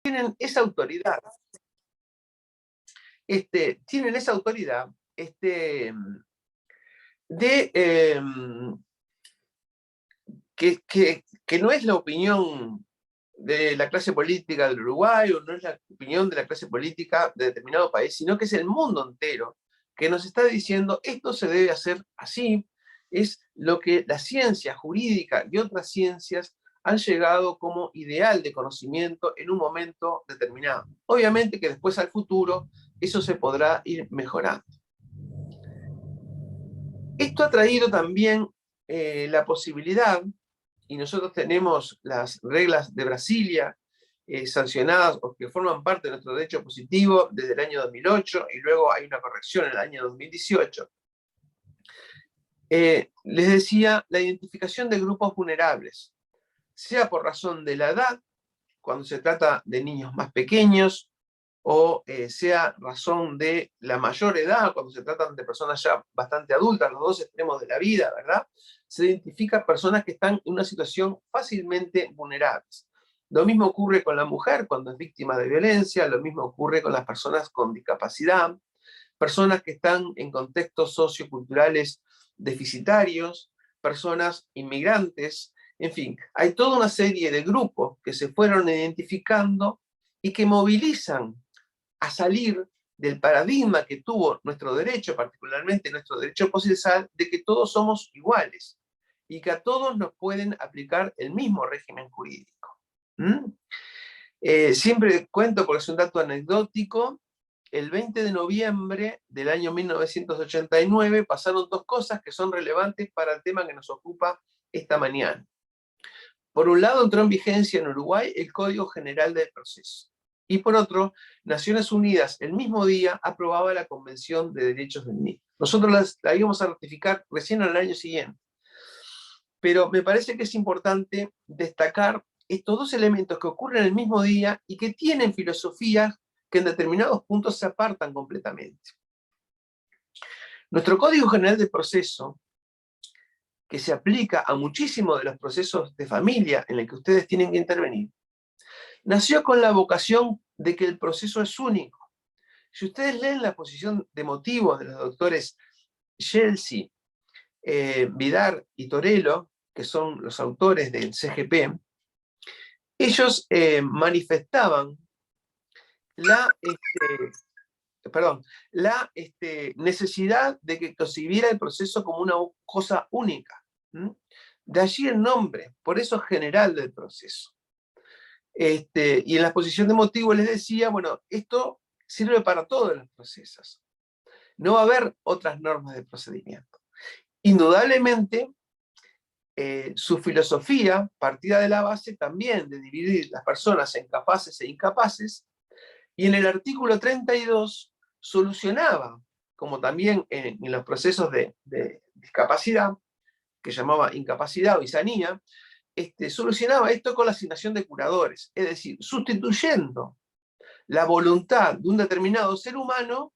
tienen esa autoridad. Tienen esa autoridad que no es la opinión de la clase política del Uruguay, o no es la opinión de la clase política de determinado país, sino que es el mundo entero que nos está diciendo esto se debe hacer así, es lo que la ciencia jurídica y otras ciencias han llegado como ideal de conocimiento en un momento determinado. Obviamente que después al futuro eso se podrá ir mejorando. Esto ha traído también la posibilidad, y nosotros tenemos las reglas de Brasilia sancionadas o que forman parte de nuestro derecho positivo desde el año 2008, y luego hay una corrección en el año 2018. Les decía, la identificación de grupos vulnerables, sea por razón de la edad, cuando se trata de niños más pequeños, o sea razón de la mayor edad, cuando se tratan de personas ya bastante adultas, los dos extremos de la vida, ¿verdad? Se identifica personas que están en una situación fácilmente vulnerables. Lo mismo ocurre con la mujer cuando es víctima de violencia, lo mismo ocurre con las personas con discapacidad, personas que están en contextos socioculturales deficitarios, personas inmigrantes, en fin, hay toda una serie de grupos que se fueron identificando y que movilizan a salir del paradigma que tuvo nuestro derecho, particularmente nuestro derecho procesal, de que todos somos iguales y que a todos nos pueden aplicar el mismo régimen jurídico. Siempre cuento, porque es un dato anecdótico, el 20 de noviembre del año 1989 pasaron dos cosas que son relevantes para el tema que nos ocupa esta mañana. Por un lado, entró en vigencia en Uruguay el Código General del Proceso. Y por otro, Naciones Unidas el mismo día aprobaba la Convención de Derechos del Niño. Nosotros la íbamos a ratificar recién al año siguiente. Pero me parece que es importante destacar estos dos elementos que ocurren el mismo día y que tienen filosofías que en determinados puntos se apartan completamente. Nuestro Código General del Proceso, que se aplica a muchísimos de los procesos de familia en los que ustedes tienen que intervenir, nació con la vocación de que el proceso es único. Si ustedes leen la exposición de motivos de los doctores Chelsea, Vidar y Torello, que son los autores del CGP, ellos manifestaban la necesidad de que concibiera el proceso como una cosa única. De allí el nombre, por eso general del proceso. Y en la exposición de motivos les decía, bueno, esto sirve para todos los procesos. No va a haber otras normas de procedimiento. Indudablemente, su filosofía partía de la base también de dividir las personas en capaces e incapaces, y en el artículo 32 solucionaba, como también en los procesos de discapacidad, que llamaba incapacidad o insanía, solucionaba esto con la asignación de curadores, es decir, sustituyendo la voluntad de un determinado ser humano,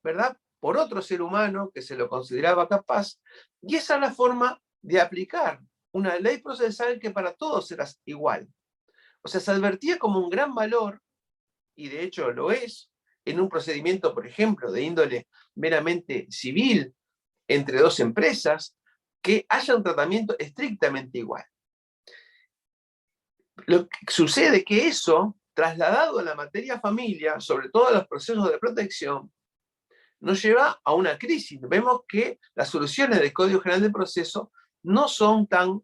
¿verdad?, por otro ser humano que se lo consideraba capaz, y esa es la forma de aplicar una ley procesal que para todos era igual. O sea, se advertía como un gran valor, y de hecho lo es, en un procedimiento, por ejemplo, de índole meramente civil entre dos empresas, que haya un tratamiento estrictamente igual. Lo que sucede es que eso, trasladado a la materia familia, sobre todo a los procesos de protección, nos lleva a una crisis. Vemos que las soluciones del Código General del Proceso no son tan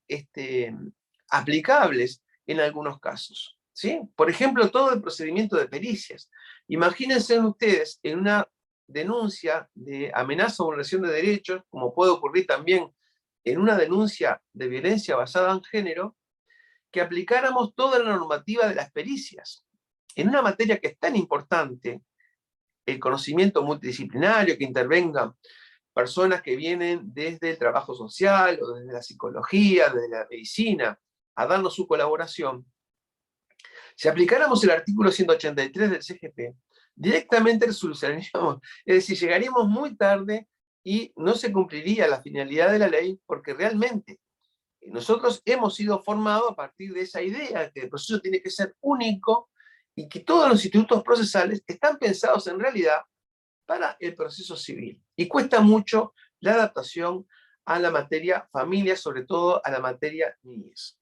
aplicables en algunos casos, ¿sí? Por ejemplo, todo el procedimiento de pericias. Imagínense ustedes en una denuncia de amenaza o vulneración de derechos, como puede ocurrir también en una denuncia de violencia basada en género, que aplicáramos toda la normativa de las pericias. En una materia que es tan importante, el conocimiento multidisciplinario, que intervengan personas que vienen desde el trabajo social o desde la psicología, desde la medicina, a darnos su colaboración. Si aplicáramos el artículo 183 del CGP, directamente resolucionaríamos, es decir, llegaríamos muy tarde y no se cumpliría la finalidad de la ley, porque realmente nosotros hemos sido formados a partir de esa idea, que el proceso tiene que ser único, y que todos los institutos procesales están pensados en realidad para el proceso civil. Y cuesta mucho la adaptación a la materia familia, sobre todo a la materia niñez.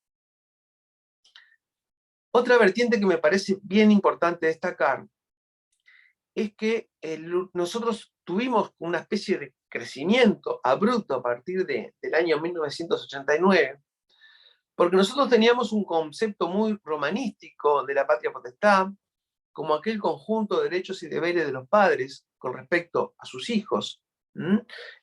Otra vertiente que me parece bien importante destacar es que nosotros tuvimos una especie de crecimiento abrupto a partir del año 1989, porque nosotros teníamos un concepto muy romanístico de la patria potestad, como aquel conjunto de derechos y deberes de los padres con respecto a sus hijos.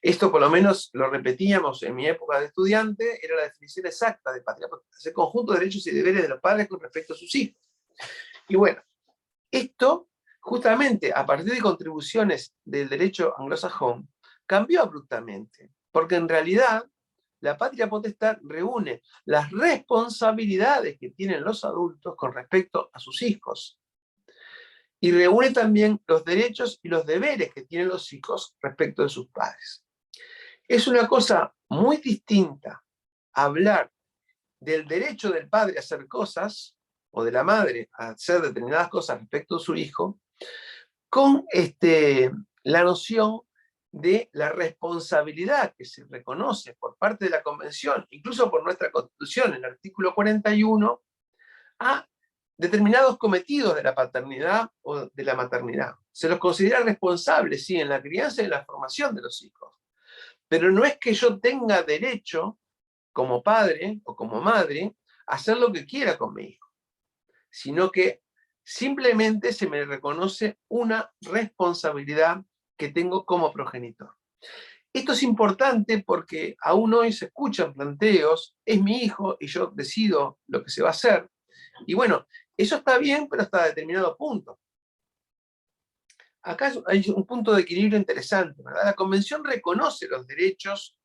Esto por lo menos lo repetíamos en mi época de estudiante, era la definición exacta de patria potestad, ese conjunto de derechos y deberes de los padres con respecto a sus hijos. Y bueno, esto justamente a partir de contribuciones del derecho anglosajón cambió abruptamente, porque en realidad la patria potestad reúne las responsabilidades que tienen los adultos con respecto a sus hijos y reúne también los derechos y los deberes que tienen los hijos respecto de sus padres. Es una cosa muy distinta hablar del derecho del padre a hacer cosas, o de la madre a hacer determinadas cosas respecto a su hijo, con la noción de la responsabilidad que se reconoce por parte de la Convención, incluso por nuestra Constitución, en el artículo 41, a determinados cometidos de la paternidad o de la maternidad. Se los considera responsables, sí, en la crianza y en la formación de los hijos. Pero no es que yo tenga derecho, como padre o como madre, a hacer lo que quiera con mi hijo, sino que simplemente se me reconoce una responsabilidad que tengo como progenitor. Esto es importante porque aún hoy se escuchan planteos, es mi hijo y yo decido lo que se va a hacer. Y bueno, eso está bien, pero hasta determinado punto. Acá hay un punto de equilibrio interesante, ¿verdad? La Convención reconoce los derechos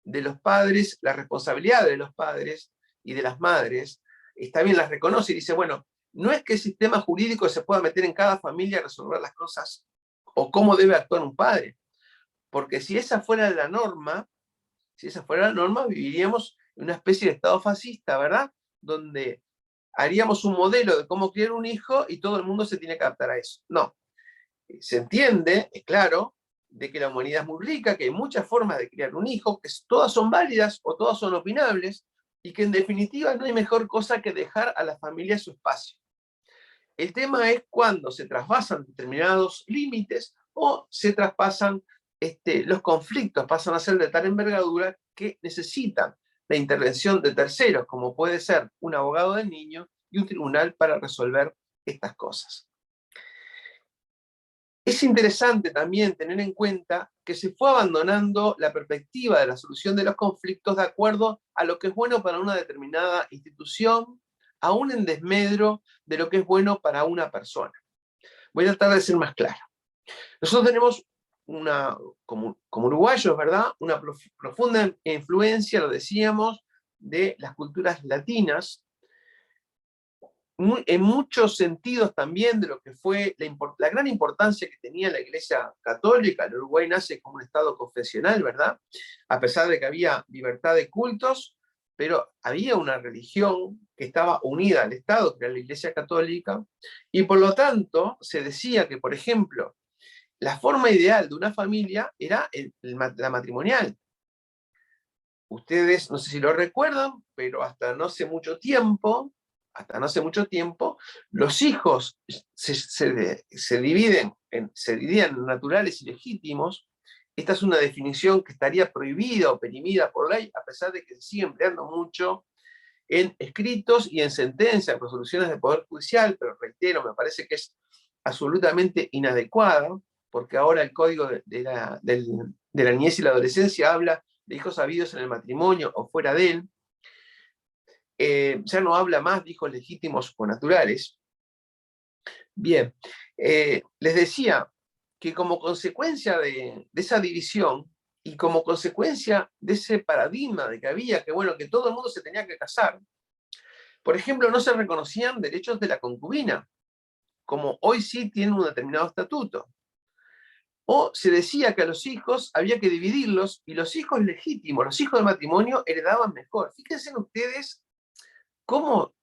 de los padres, las responsabilidades de los padres y de las madres, está bien, las reconoce y dice, bueno, no es que el sistema jurídico se pueda meter en cada familia a resolver las cosas o cómo debe actuar un padre, porque si esa fuera la norma, viviríamos en una especie de estado fascista, ¿verdad? Donde haríamos un modelo de cómo criar un hijo y todo el mundo se tiene que adaptar a eso. No, se entiende, es claro, de que la humanidad es muy rica, que hay muchas formas de criar un hijo, que todas son válidas o todas son opinables, y que en definitiva no hay mejor cosa que dejar a la familia su espacio. El tema es cuando se traspasan determinados límites o se traspasan los conflictos, pasan a ser de tal envergadura que necesitan la intervención de terceros, como puede ser un abogado del niño y un tribunal para resolver estas cosas. Es interesante también tener en cuenta que se fue abandonando la perspectiva de la solución de los conflictos de acuerdo a lo que es bueno para una determinada institución, aún en desmedro de lo que es bueno para una persona. Voy a tratar de ser más claro. Nosotros tenemos como uruguayos, ¿verdad? Una profunda influencia, lo decíamos, de las culturas latinas, en muchos sentidos también de lo que fue la gran importancia que tenía la Iglesia Católica. El Uruguay nace como un estado confesional, ¿verdad? A pesar de que había libertad de cultos, pero había una religión que estaba unida al Estado, que era la Iglesia Católica, y por lo tanto se decía que, por ejemplo, la forma ideal de una familia era la matrimonial. Ustedes, no sé si lo recuerdan, pero hasta no hace mucho tiempo, los hijos se dividían en naturales y legítimos. Esta es una definición que estaría prohibida o perimida por ley, a pesar de que se sigue empleando mucho en escritos y en sentencias, resoluciones de Poder Judicial, pero reitero, me parece que es absolutamente inadecuada, porque ahora el Código de la Niñez y la Adolescencia habla de hijos habidos en el matrimonio o fuera de él. Ya no habla más de hijos legítimos o naturales. Bien, les decía que como consecuencia de esa división y como consecuencia de ese paradigma de que había que, bueno, que todo el mundo se tenía que casar, por ejemplo, no se reconocían derechos de la concubina, como hoy sí tienen un determinado estatuto. O se decía que a los hijos había que dividirlos y los hijos legítimos, los hijos de matrimonio, heredaban mejor. Fíjense ustedes cómo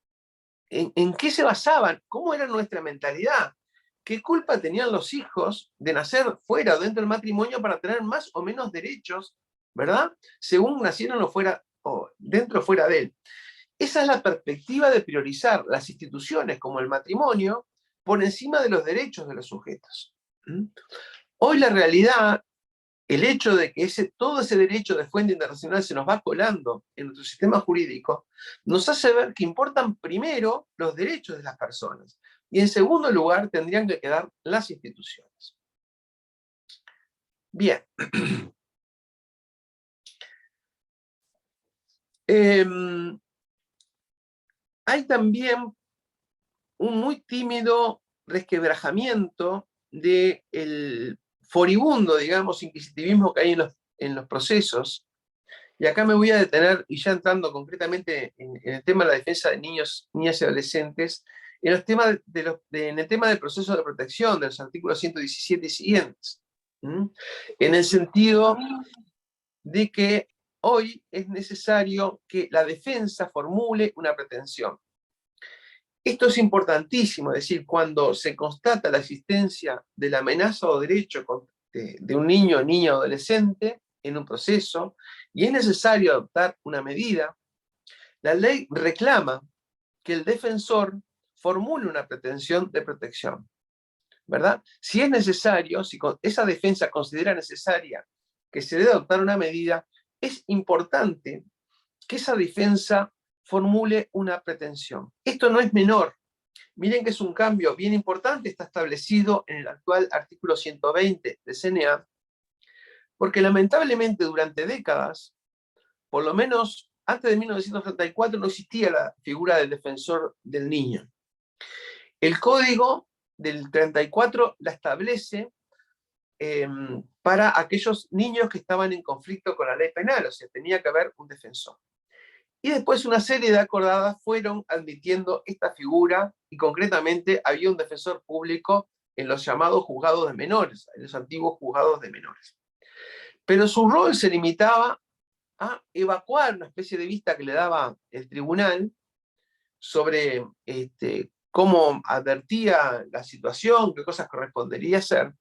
en qué se basaban, cómo era nuestra mentalidad, qué culpa tenían los hijos de nacer fuera o dentro del matrimonio para tener más o menos derechos, ¿verdad? Según nacieron o fuera, o dentro o fuera de él. Esa es la perspectiva de priorizar las instituciones como el matrimonio por encima de los derechos de los sujetos. Hoy la realidad, el hecho de que todo ese derecho de fuente internacional se nos va colando en nuestro sistema jurídico, nos hace ver que importan primero los derechos de las personas y en segundo lugar tendrían que quedar las instituciones. Bien. Hay también un muy tímido resquebrajamiento del foribundo, digamos, inquisitivismo que hay en los procesos. Y acá me voy a detener, y ya entrando concretamente en el tema de la defensa de niños, niñas y adolescentes, en, los temas en el tema del proceso de protección, de los artículos 117 y siguientes. En el sentido de que hoy es necesario que la defensa formule una pretensión. Esto es importantísimo, es decir, cuando se constata la existencia de la amenaza o derecho de un niño, niña o adolescente en un proceso, y es necesario adoptar una medida, la ley reclama que el defensor formule una pretensión de protección, ¿verdad? Si es necesario, si esa defensa considera necesaria que se debe adoptar una medida, es importante que esa defensa formule una pretensión. Esto no es menor. Miren que es un cambio bien importante, está establecido en el actual artículo 120 de CNA, porque lamentablemente durante décadas, por lo menos antes de 1934, no existía la figura del defensor del niño. El código del 34 la establece para aquellos niños que estaban en conflicto con la ley penal, o sea, tenía que haber un defensor. Y después una serie de acordadas fueron admitiendo esta figura, y concretamente había un defensor público en los llamados juzgados de menores, en los antiguos juzgados de menores. Pero su rol se limitaba a evacuar una especie de vista que le daba el tribunal sobre cómo advertía la situación, qué cosas correspondería hacer.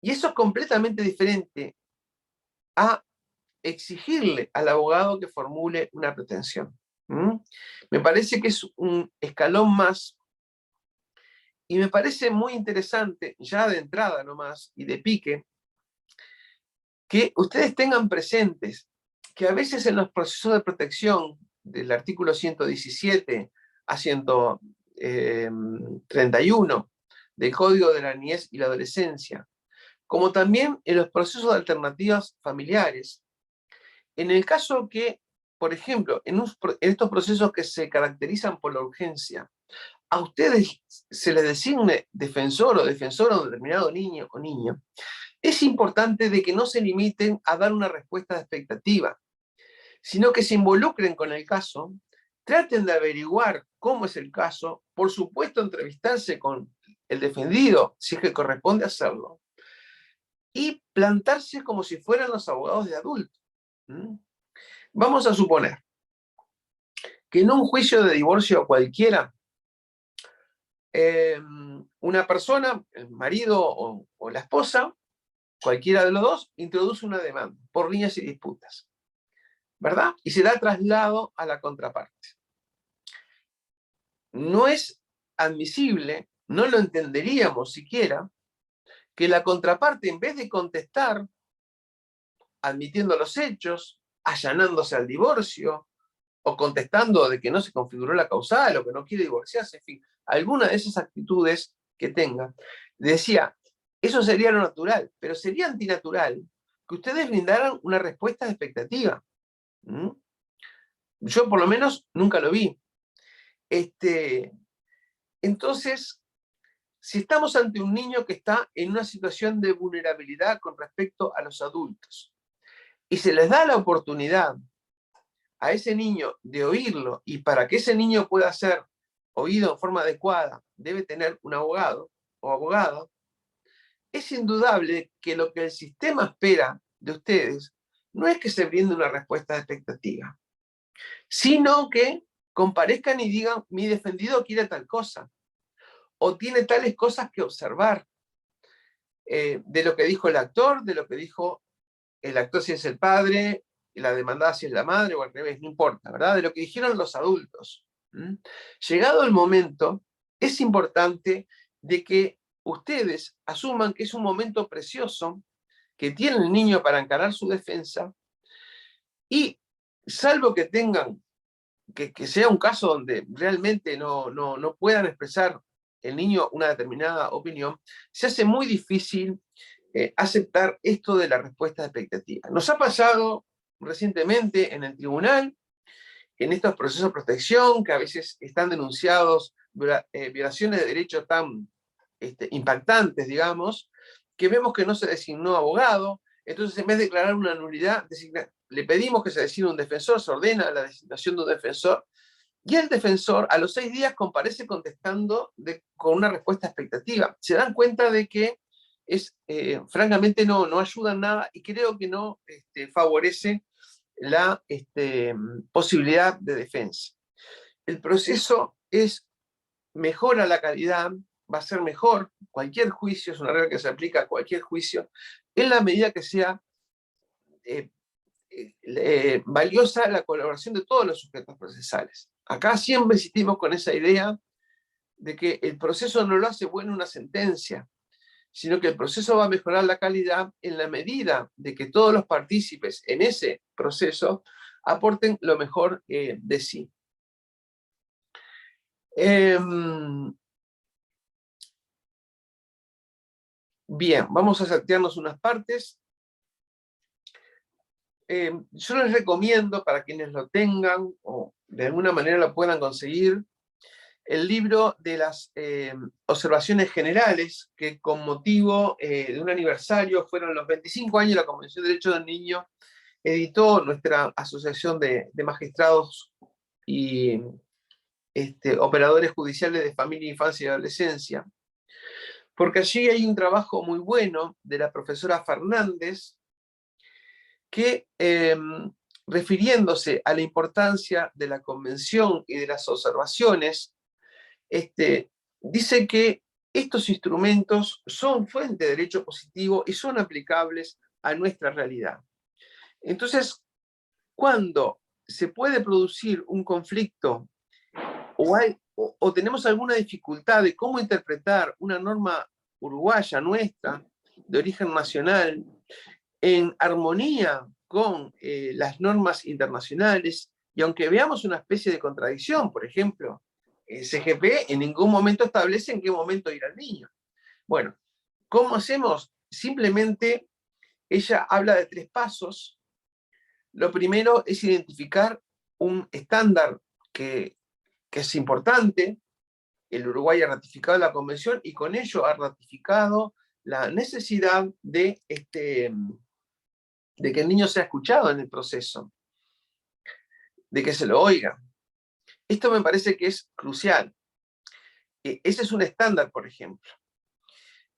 Y eso es completamente diferente a exigirle al abogado que formule una pretensión. Me parece que es un escalón más, y me parece muy interesante, ya de entrada nomás, y de pique, que ustedes tengan presentes que a veces en los procesos de protección del artículo 117 a 131 del Código de la Niñez y la Adolescencia, como también en los procesos de alternativas familiares, en el caso que, por ejemplo, en estos procesos que se caracterizan por la urgencia, a ustedes se les designe defensor o defensora de un determinado niño o niña, es importante de que no se limiten a dar una respuesta de expectativa, sino que se involucren con el caso, traten de averiguar cómo es el caso, por supuesto entrevistarse con el defendido, si es que corresponde hacerlo, y plantarse como si fueran los abogados de adulto. Vamos a suponer que en un juicio de divorcio cualquiera, una persona, el marido o la esposa, cualquiera de los dos, introduce una demanda por riñas y disputas, ¿verdad? Y se da traslado a la contraparte. No es admisible, no lo entenderíamos siquiera, que la contraparte, en vez de contestar, admitiendo los hechos, allanándose al divorcio, o contestando de que no se configuró la causal, o que no quiere divorciarse, en fin, alguna de esas actitudes que tenga, decía, eso sería lo natural, pero sería antinatural que ustedes brindaran una respuesta de expectativa. Yo por lo menos nunca lo vi. Entonces, si estamos ante un niño que está en una situación de vulnerabilidad con respecto a los adultos, y se les da la oportunidad a ese niño de oírlo, y para que ese niño pueda ser oído en forma adecuada, debe tener un abogado o abogada, es indudable que lo que el sistema espera de ustedes no es que se brinde una respuesta de expectativa, sino que comparezcan y digan, mi defendido quiere tal cosa, o tiene tales cosas que observar, de lo que dijo el actor, de lo que dijo el actor si es el padre, y la demandada si es la madre, o al revés, no importa, ¿verdad? De lo que dijeron los adultos. Llegado el momento, es importante de que ustedes asuman que es un momento precioso, que tiene el niño para encarar su defensa, y salvo que tengan, que sea un caso donde realmente no puedan expresar el niño una determinada opinión, se hace muy difícil aceptar esto de la respuesta de expectativa. Nos ha pasado recientemente en el tribunal, en estos procesos de protección, que a veces están denunciados violaciones de derechos tan impactantes, digamos, que vemos que no se designó abogado, entonces en vez de declarar una nulidad, le pedimos que se designe un defensor, se ordena la designación de un defensor, y el defensor a los 6 días comparece contestando con una respuesta expectativa. Se dan cuenta de que francamente no ayuda en nada, y creo que no favorece la posibilidad de defensa. El proceso mejora la calidad, va a ser mejor, cualquier juicio, es una regla que se aplica a cualquier juicio, en la medida que sea valiosa la colaboración de todos los sujetos procesales. Acá siempre insistimos con esa idea de que el proceso no lo hace bueno una sentencia, sino que el proceso va a mejorar la calidad en la medida de que todos los partícipes en ese proceso aporten lo mejor de sí. Bien, vamos a saltearnos unas partes. Yo les recomiendo, para quienes lo tengan o de alguna manera lo puedan conseguir, el libro de las observaciones generales, que con motivo de un aniversario, fueron los 25 años de la Convención de Derechos del Niño, editó nuestra Asociación de Magistrados y Operadores Judiciales de Familia, Infancia y Adolescencia, porque allí hay un trabajo muy bueno de la profesora Fernández, que refiriéndose a la importancia de la convención y de las observaciones, dice que estos instrumentos son fuente de derecho positivo y son aplicables a nuestra realidad. Entonces, cuando se puede producir un conflicto o tenemos alguna dificultad de cómo interpretar una norma uruguaya nuestra, de origen nacional, en armonía con las normas internacionales, y aunque veamos una especie de contradicción, por ejemplo, CGP en ningún momento establece en qué momento ir al niño. Bueno, ¿cómo hacemos? Simplemente ella habla de 3 pasos. Lo primero es identificar un estándar que es importante. El Uruguay ha ratificado la convención y con ello ha ratificado la necesidad de que el niño sea escuchado en el proceso, de que se lo oiga. Esto me parece que es crucial. Ese es un estándar, por ejemplo.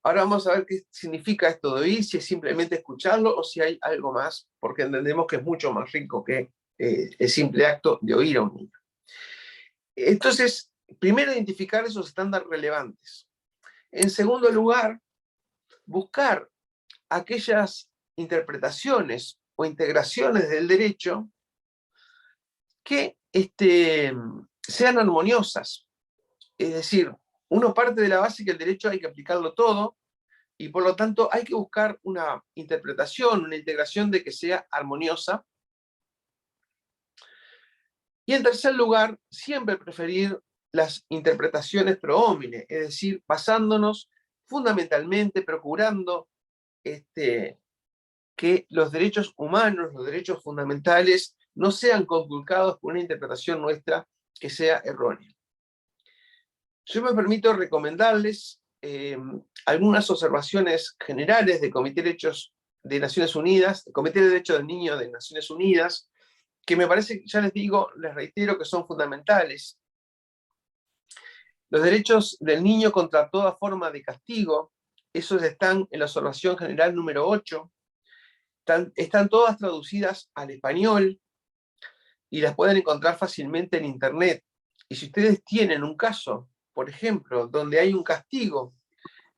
Ahora vamos a ver qué significa esto de oír, si es simplemente escucharlo o si hay algo más, porque entendemos que es mucho más rico que el simple acto de oír a un niño. Entonces, primero identificar esos estándares relevantes. En segundo lugar, buscar aquellas interpretaciones o integraciones del derecho que sean armoniosas. Es decir, uno parte de la base que el derecho hay que aplicarlo todo, y por lo tanto hay que buscar una interpretación, una integración de que sea armoniosa. Y en tercer lugar, siempre preferir las interpretaciones pro homine, es decir, basándonos fundamentalmente, procurando que los derechos humanos, los derechos fundamentales, no sean conculcados por una interpretación nuestra que sea errónea. Yo me permito recomendarles algunas observaciones generales del Comité de Derechos de Naciones Unidas, el Comité de Derechos del Niño de Naciones Unidas, que me parece, ya les digo, les reitero que son fundamentales. Los derechos del niño contra toda forma de castigo, esos están en la observación general número 8, están todas traducidas al español. y las pueden encontrar fácilmente en internet. Y si ustedes tienen un caso, por ejemplo, donde hay un castigo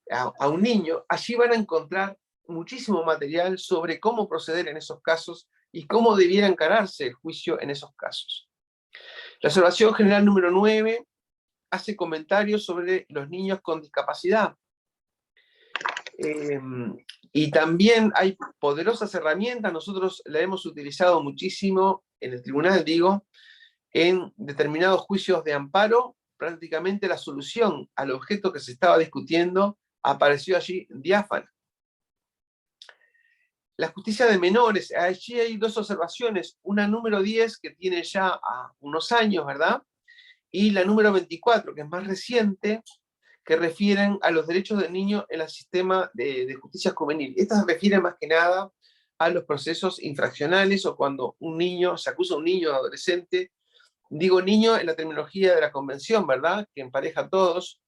a un niño, allí van a encontrar muchísimo material sobre cómo proceder en esos casos y cómo debiera encararse el juicio en esos casos. La observación general número 9 hace comentarios sobre los niños con discapacidad. Y también hay poderosas herramientas, nosotros la hemos utilizado muchísimo en el tribunal, digo, en determinados juicios de amparo. Prácticamente la solución al objeto que se estaba discutiendo apareció allí diáfana. La justicia de menores, allí hay dos observaciones, una número 10 que tiene ya unos años, ¿verdad? Y la número 24, que es más reciente, que refieren a los derechos del niño en el sistema de justicia juvenil. Estas se refieren más que nada a los procesos infraccionales o cuando un niño, se acusa a un niño o adolescente, digo niño en la terminología de la convención, ¿verdad? Que empareja a todos.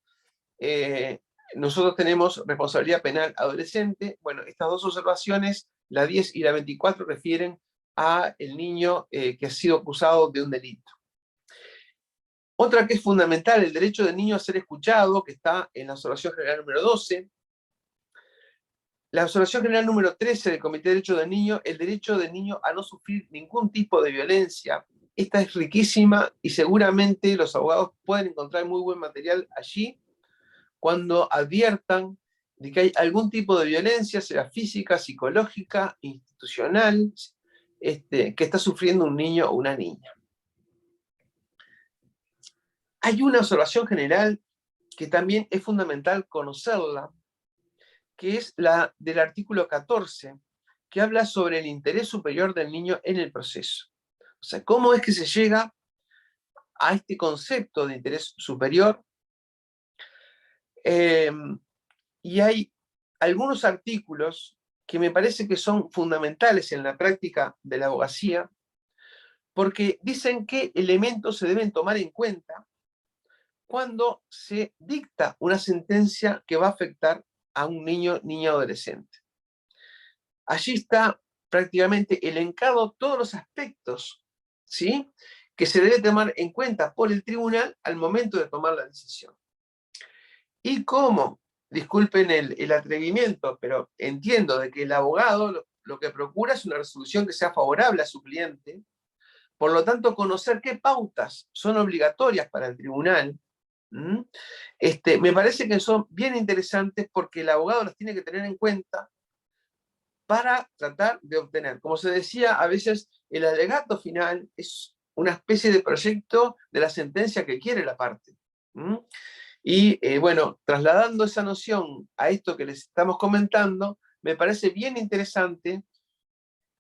Nosotros tenemos responsabilidad penal adolescente. Bueno, estas dos observaciones, la 10 y la 24, refieren a el niño que ha sido acusado de un delito. Otra que es fundamental, el derecho del niño a ser escuchado, que está en la observación general número 12. La observación general número 13 del Comité de Derechos del Niño, el derecho del niño a no sufrir ningún tipo de violencia. Esta es riquísima y seguramente los abogados pueden encontrar muy buen material allí cuando adviertan de que hay algún tipo de violencia, sea física, psicológica, institucional, que está sufriendo un niño o una niña. Hay una observación general que también es fundamental conocerla, que es la del artículo 14, que habla sobre el interés superior del niño en el proceso. O sea, ¿cómo es que se llega a este concepto de interés superior? Y hay algunos artículos que me parece que son fundamentales en la práctica de la abogacía, porque dicen qué elementos se deben tomar en cuenta cuando se dicta una sentencia que va a afectar a un niño, niña o adolescente. Allí está prácticamente elencado todos los aspectos, ¿sí?, que se debe tomar en cuenta por el tribunal al momento de tomar la decisión. Y cómo, disculpen el atrevimiento, pero entiendo de que el abogado lo que procura es una resolución que sea favorable a su cliente, por lo tanto conocer qué pautas son obligatorias para el tribunal, me parece que son bien interesantes porque el abogado las tiene que tener en cuenta para tratar de obtener. Como se decía, a veces el alegato final es una especie de proyecto de la sentencia que quiere la parte. Y bueno, trasladando esa noción a esto que les estamos comentando, me parece bien interesante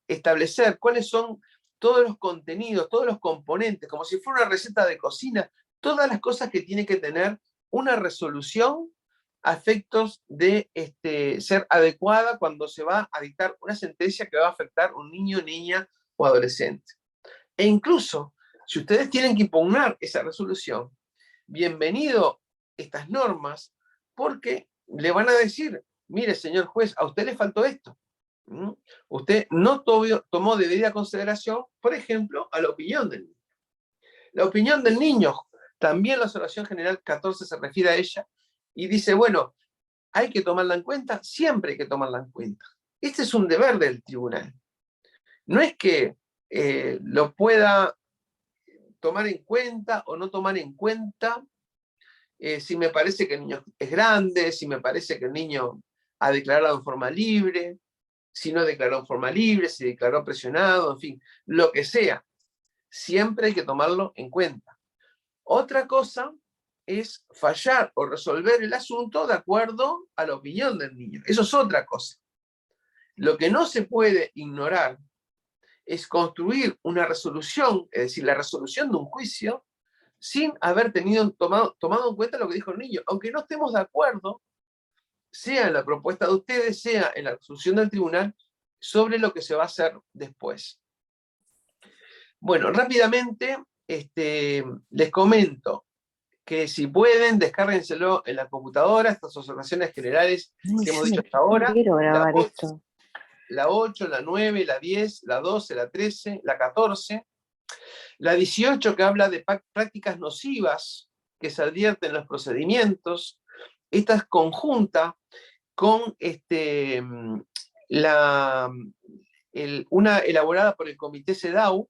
establecer cuáles son todos los contenidos, todos los componentes, como si fuera una receta de cocina, todas las cosas que tiene que tener una resolución a efectos de ser adecuada cuando se va a dictar una sentencia que va a afectar a un niño, niña o adolescente. E incluso, si ustedes tienen que impugnar esa resolución, bienvenido estas normas, porque le van a decir, mire, señor juez, a usted le faltó esto. Usted no tomó de debida consideración, por ejemplo, a la opinión del niño. La opinión del niño, también la observación general 14 se refiere a ella, y dice, bueno, hay que tomarla en cuenta, siempre hay que tomarla en cuenta. Este es un deber del tribunal. No es que lo pueda tomar en cuenta o no tomar en cuenta si me parece que el niño es grande, si me parece que el niño ha declarado en forma libre, si no declaró en forma libre, si declaró presionado, en fin, lo que sea. Siempre hay que tomarlo en cuenta. Otra cosa es fallar o resolver el asunto de acuerdo a la opinión del niño. Eso es otra cosa. Lo que no se puede ignorar es construir una resolución, es decir, la resolución de un juicio, sin haber tomado en cuenta lo que dijo el niño. Aunque no estemos de acuerdo, sea en la propuesta de ustedes, sea en la resolución del tribunal, sobre lo que se va a hacer después. Bueno, rápidamente les comento que si pueden, descárguenselo en la computadora, estas observaciones generales que hemos dicho hasta ahora. Quiero grabar esto. La 8, la 9, la 10, la 12, la 13, la 14. La 18, que habla de prácticas nocivas que se advierten en los procedimientos. Esta es conjunta con una elaborada por el Comité CEDAW,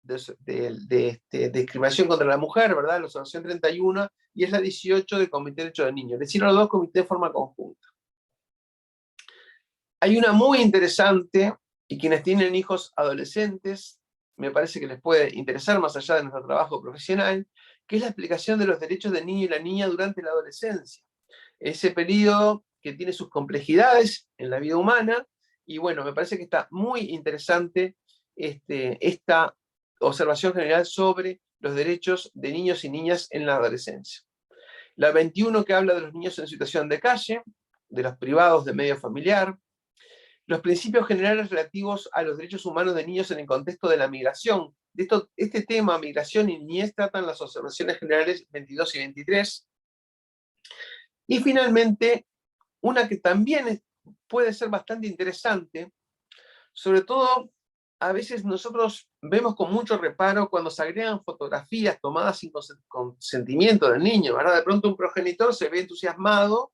de discriminación contra la mujer, ¿verdad? La observación 31, y es la 18 del Comité de Derechos del Niño. Es decir, los dos comités de forma conjunta. Hay una muy interesante, y quienes tienen hijos adolescentes, me parece que les puede interesar más allá de nuestro trabajo profesional, que es la explicación de los derechos del niño y la niña durante la adolescencia. Ese periodo que tiene sus complejidades en la vida humana, y bueno, me parece que está muy interesante esta observación general sobre los derechos de niños y niñas en la adolescencia. La 21, que habla de los niños en situación de calle, de los privados de medio familiar, los principios generales relativos a los derechos humanos de niños en el contexto de la migración. Este tema, migración y niñez, tratan las observaciones generales 22 y 23. Y finalmente, una que también puede ser bastante interesante, sobre todo a veces nosotros vemos con mucho reparo cuando se agregan fotografías tomadas sin consentimiento del niño, ¿verdad? De pronto un progenitor se ve entusiasmado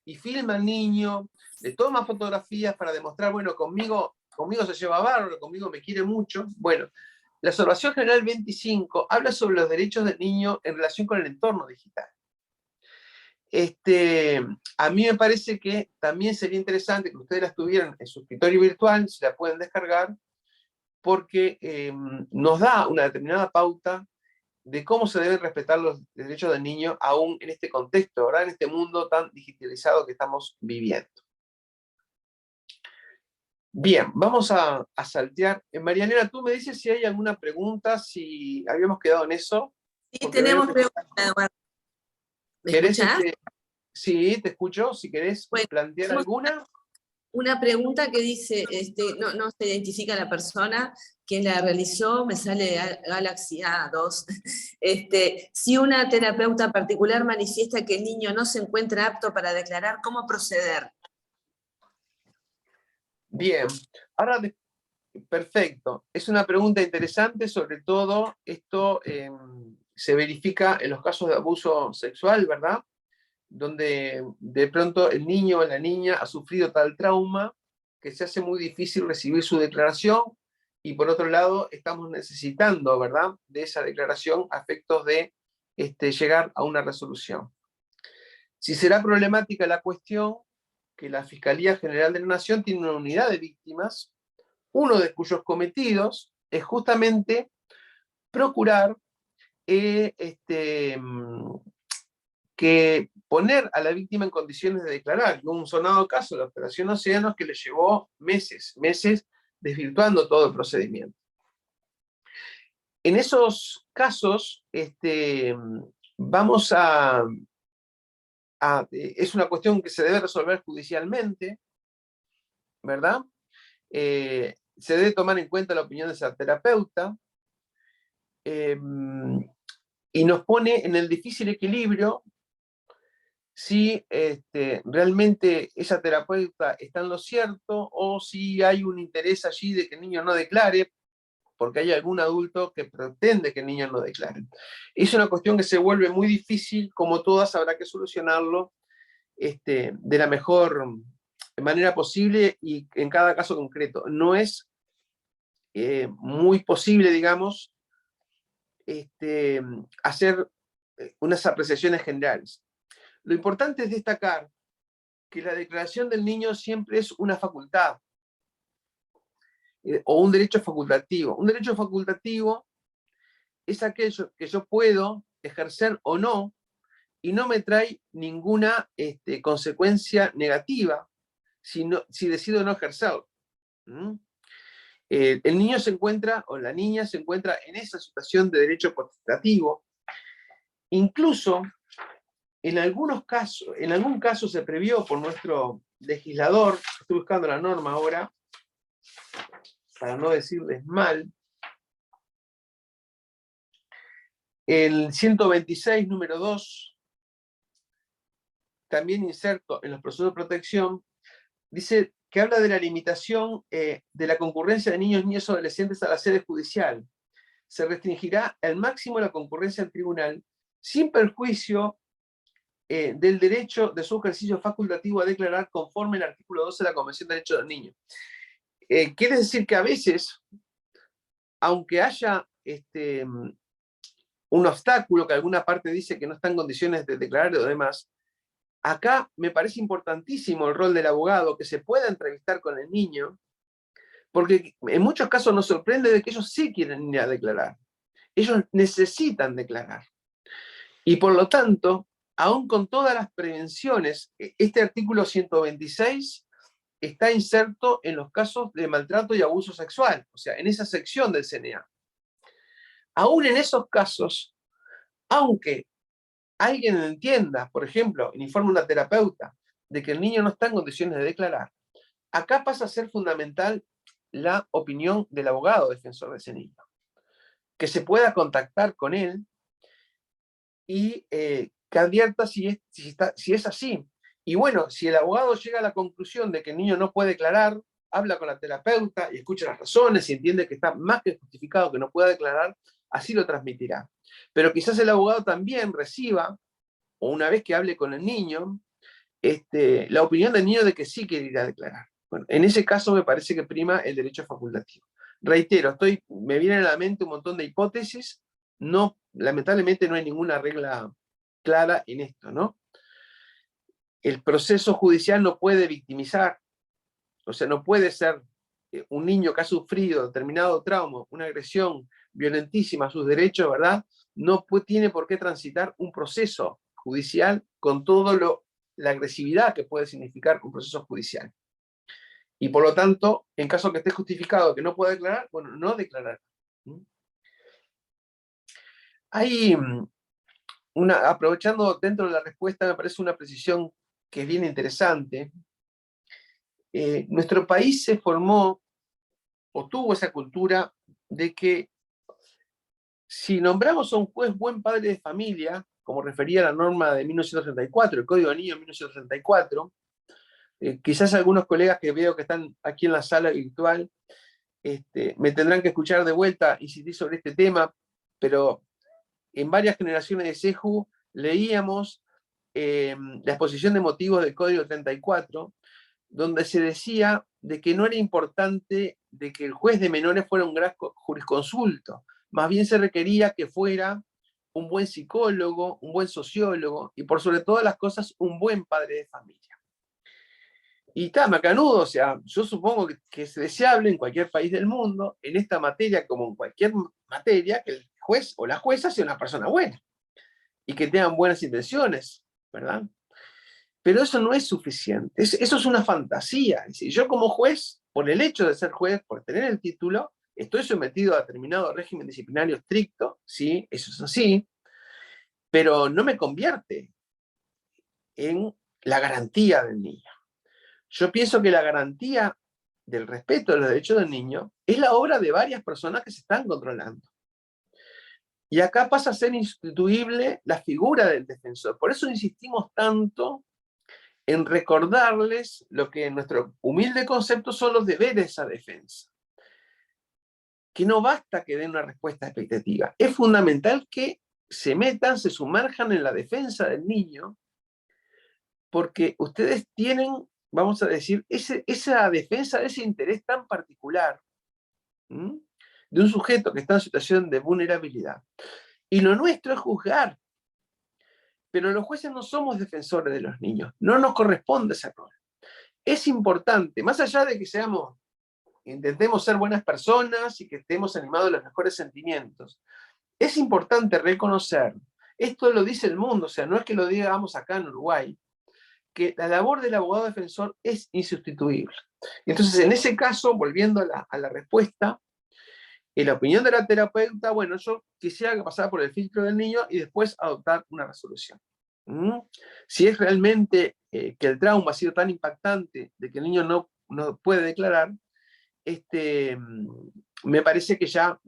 y filma al niño, le toma fotografías para demostrar, bueno, conmigo se lleva bárbaro, conmigo me quiere mucho. Bueno, la observación general 25 habla sobre los derechos del niño en relación con el entorno digital. A mí me parece que también sería interesante que ustedes las tuvieran en su escritorio virtual, se la pueden descargar, porque nos da una determinada pauta de cómo se deben respetar los derechos del niño aún en este contexto, ¿verdad? En este mundo tan digitalizado que estamos viviendo. Bien, vamos a saltear. Marianela, tú me dices si hay alguna pregunta, si habíamos quedado en eso. Sí, tenemos preguntas, Eduardo. ¿Me escuchás? Sí, te escucho. Si querés plantear alguna. Una pregunta que dice, no se identifica la persona, quien la realizó, me sale Galaxy A2. Si una terapeuta particular manifiesta que el niño no se encuentra apto para declarar, ¿cómo proceder? Bien, ahora, perfecto. Es una pregunta interesante, sobre todo esto se verifica en los casos de abuso sexual, ¿verdad? Donde de pronto el niño o la niña ha sufrido tal trauma que se hace muy difícil recibir su declaración, y por otro lado estamos necesitando, ¿verdad?, de esa declaración a efectos de llegar a una resolución. Si será problemática la cuestión, que la Fiscalía General de la Nación tiene una unidad de víctimas, uno de cuyos cometidos es justamente procurar que poner a la víctima en condiciones de declarar. Y un sonado caso, la Operación Océanos, que le llevó meses desvirtuando todo el procedimiento. En esos casos, es una cuestión que se debe resolver judicialmente, ¿verdad? Se debe tomar en cuenta la opinión de esa terapeuta, y nos pone en el difícil equilibrio si realmente esa terapeuta está en lo cierto, o si hay un interés allí de que el niño no declare, porque hay algún adulto que pretende que el niño no declare. Es una cuestión que se vuelve muy difícil, como todas habrá que solucionarlo de la mejor manera posible y en cada caso concreto. No es muy posible, digamos, hacer unas apreciaciones generales. Lo importante es destacar que la declaración del niño siempre es una facultad, o un derecho facultativo. Un derecho facultativo es aquello que yo puedo ejercer o no, y no me trae ninguna consecuencia negativa si decido no ejercerlo. El niño se encuentra, o la niña se encuentra en esa situación de derecho facultativo. Incluso, en algún caso se previó por nuestro legislador, estoy buscando la norma ahora, para no decirles mal, el 126, número 2, también inserto en los procesos de protección, dice que habla de la limitación de la concurrencia de niños, niñas o adolescentes a la sede judicial. se restringirá al máximo la concurrencia al tribunal sin perjuicio del derecho de su ejercicio facultativo a declarar conforme al artículo 12 de la Convención de Derechos del Niño. Quiere decir que a veces, aunque haya un obstáculo que alguna parte dice que no está en condiciones de declarar y lo demás, acá me parece importantísimo el rol del abogado, que se pueda entrevistar con el niño, porque en muchos casos nos sorprende de que ellos sí quieren ir a declarar. Ellos necesitan declarar. Y por lo tanto, aún con todas las prevenciones, este artículo 126 está inserto en los casos de maltrato y abuso sexual, o sea, en esa sección del CNA. Aún en esos casos, aunque alguien entienda, por ejemplo, informe una terapeuta de que el niño no está en condiciones de declarar, acá pasa a ser fundamental la opinión del abogado defensor de ese niño, que se pueda contactar con él y que advierta si es así. Y bueno, si el abogado llega a la conclusión de que el niño no puede declarar, habla con la terapeuta y escucha las razones y entiende que está más que justificado que no pueda declarar, así lo transmitirá. Pero quizás el abogado también reciba, o una vez que hable con el niño, la opinión del niño de que sí quiere ir a declarar. Bueno, en ese caso me parece que prima el derecho facultativo. Reitero, me viene a la mente un montón de hipótesis, no, lamentablemente no hay ninguna regla clara en esto, ¿no? El proceso judicial no puede victimizar, o sea, no puede ser un niño que ha sufrido determinado trauma, una agresión violentísima a sus derechos, ¿verdad? No tiene por qué transitar un proceso judicial con toda la agresividad que puede significar un proceso judicial. Y por lo tanto, en caso que esté justificado que no pueda declarar, bueno, no declarar. Hay aprovechando dentro de la respuesta, me parece una precisión que es bien interesante. Nuestro país se formó o tuvo esa cultura de que si nombramos a un juez buen padre de familia, como refería la norma de 1934, el Código de Niños de 1934, quizás algunos colegas que veo que están aquí en la sala virtual me tendrán que escuchar de vuelta insistir sobre este tema, pero en varias generaciones de CEJU leíamos la exposición de motivos del Código 34, donde se decía de que no era importante de que el juez de menores fuera un gran jurisconsulto, más bien se requería que fuera un buen psicólogo, un buen sociólogo y por sobre todas las cosas un buen padre de familia. Y está macanudo, o sea, yo supongo que es deseable en cualquier país del mundo, en esta materia como en cualquier materia, que el juez o la jueza sea una persona buena y que tengan buenas intenciones, ¿verdad? Pero eso no es suficiente, eso es una fantasía. Es decir, yo como juez, por el hecho de ser juez, por tener el título, estoy sometido a determinado régimen disciplinario estricto, sí, eso es así, pero no me convierte en la garantía del niño. Yo pienso que la garantía del respeto de los derechos del niño es la obra de varias personas que se están controlando. Y acá pasa a ser insustituible la figura del defensor. Por eso insistimos tanto en recordarles lo que en nuestro humilde concepto son los deberes de esa defensa. Que no basta que den una respuesta expectativa. Es fundamental que se metan, se sumerjan en la defensa del niño, porque ustedes tienen, vamos a decir, esa defensa de ese interés tan particular, de un sujeto que está en situación de vulnerabilidad. Y lo nuestro es juzgar. Pero los jueces no somos defensores de los niños. No nos corresponde ese rol. Es importante, más allá de que intentemos ser buenas personas y que estemos animados de los mejores sentimientos, es importante reconocer, esto lo dice el mundo, o sea, no es que lo digamos acá en Uruguay, que la labor del abogado defensor es insustituible. Entonces, en ese caso, volviendo a la respuesta, en la opinión de la terapeuta, bueno, yo quisiera que pasara por el filtro del niño y después adoptar una resolución. Si es realmente que el trauma ha sido tan impactante de que el niño no puede declarar, me parece que ya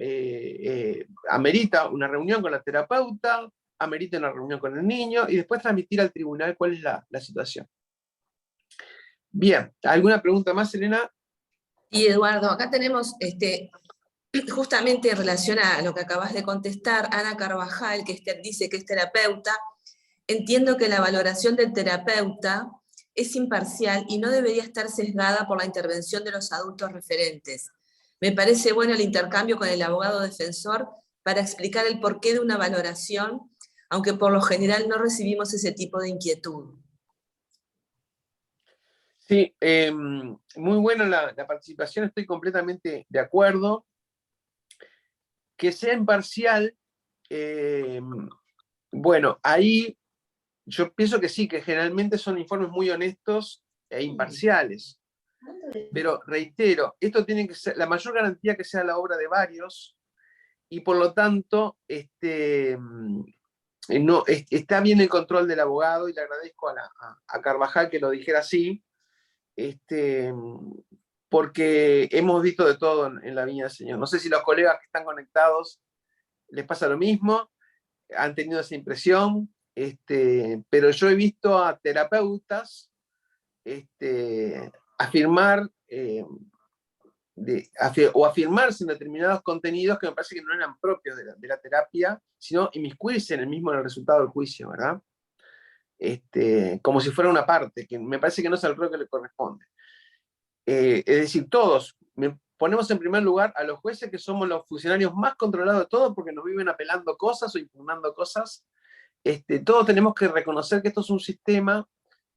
amerita una reunión con la terapeuta, amerita una reunión con el niño y después transmitir al tribunal cuál es la situación. Bien, ¿alguna pregunta más, Elena? Y Eduardo, acá tenemos justamente en relación a lo que acabas de contestar, Ana Carvajal, que dice que es terapeuta, entiendo que la valoración del terapeuta es imparcial y no debería estar sesgada por la intervención de los adultos referentes. Me parece bueno el intercambio con el abogado defensor para explicar el porqué de una valoración, aunque por lo general no recibimos ese tipo de inquietud. Sí, muy buena la participación, estoy completamente de acuerdo. Que sea imparcial, bueno, ahí yo pienso que sí, que generalmente son informes muy honestos e imparciales. Pero reitero, esto tiene que ser la mayor garantía que sea la obra de varios, y por lo tanto no, está bien el control del abogado, y le agradezco a Carvajal que lo dijera así, porque hemos visto de todo en la Viña del Señor. No sé si los colegas que están conectados les pasa lo mismo, han tenido esa impresión, pero yo he visto a terapeutas afirmar o afirmarse en determinados contenidos que me parece que no eran propios de la terapia, sino inmiscuirse en el resultado del juicio, ¿verdad? Como si fuera una parte, que me parece que no es el rol que le corresponde. Es decir, todos ponemos en primer lugar a los jueces, que somos los funcionarios más controlados de todos, porque nos viven apelando cosas o impugnando cosas. Todos tenemos que reconocer que esto es un sistema,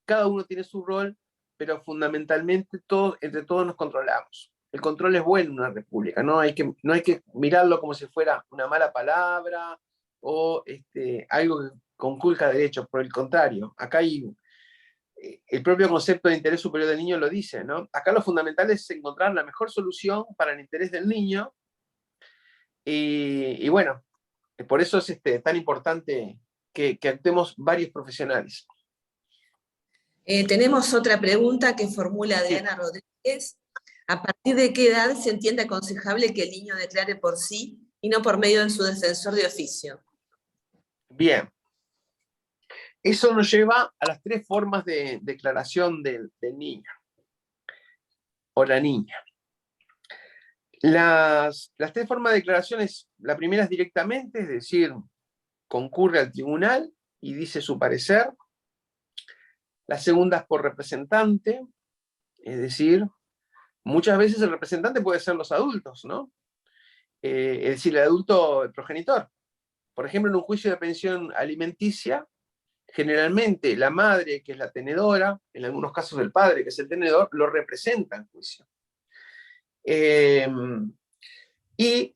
cada uno tiene su rol, pero fundamentalmente entre todos nos controlamos. El control es bueno en una república, no hay que mirarlo como si fuera una mala palabra o algo que conculca derechos. Por el contrario, acá hay el propio concepto de interés superior del niño lo dice, ¿no? Acá lo fundamental es encontrar la mejor solución para el interés del niño, y bueno, por eso es tan importante que actuemos varios profesionales. Tenemos otra pregunta que formula Sí. Diana Rodríguez. ¿A partir de qué edad se entiende aconsejable que el niño declare por sí y no por medio de su defensor de oficio? Bien. Eso nos lleva a las 3 formas de declaración del niño o la niña. Las 3 formas de declaración la primera es directamente, es decir, concurre al tribunal y dice su parecer. La segunda es por representante, es decir, muchas veces el representante puede ser los adultos, ¿no? Es decir, el adulto el progenitor. Por ejemplo, en un juicio de pensión alimenticia, generalmente la madre, que es la tenedora, en algunos casos el padre, que es el tenedor, lo representa en juicio. Y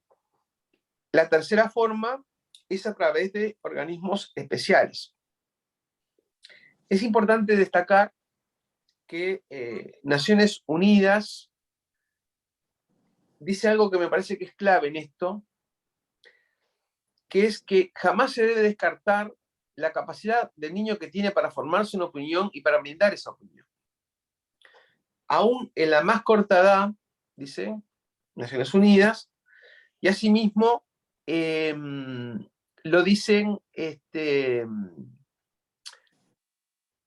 la tercera forma es a través de organismos especiales. Es importante destacar que Naciones Unidas dice algo que me parece que es clave en esto, que es que jamás se debe descartar la capacidad del niño que tiene para formarse una opinión y para brindar esa opinión. Aún en la más corta edad, dice Naciones Unidas, y asimismo lo dicen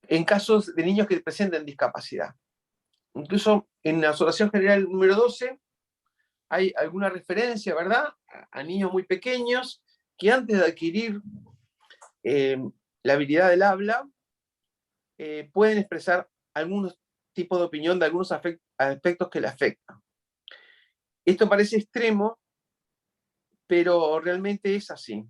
en casos de niños que presenten discapacidad. Incluso en la Observación General número 12 hay alguna referencia, ¿verdad?, a niños muy pequeños que antes de adquirir la habilidad del habla pueden expresar algunos tipos de opinión de algunos aspectos que le afectan. Esto parece extremo, pero realmente es así.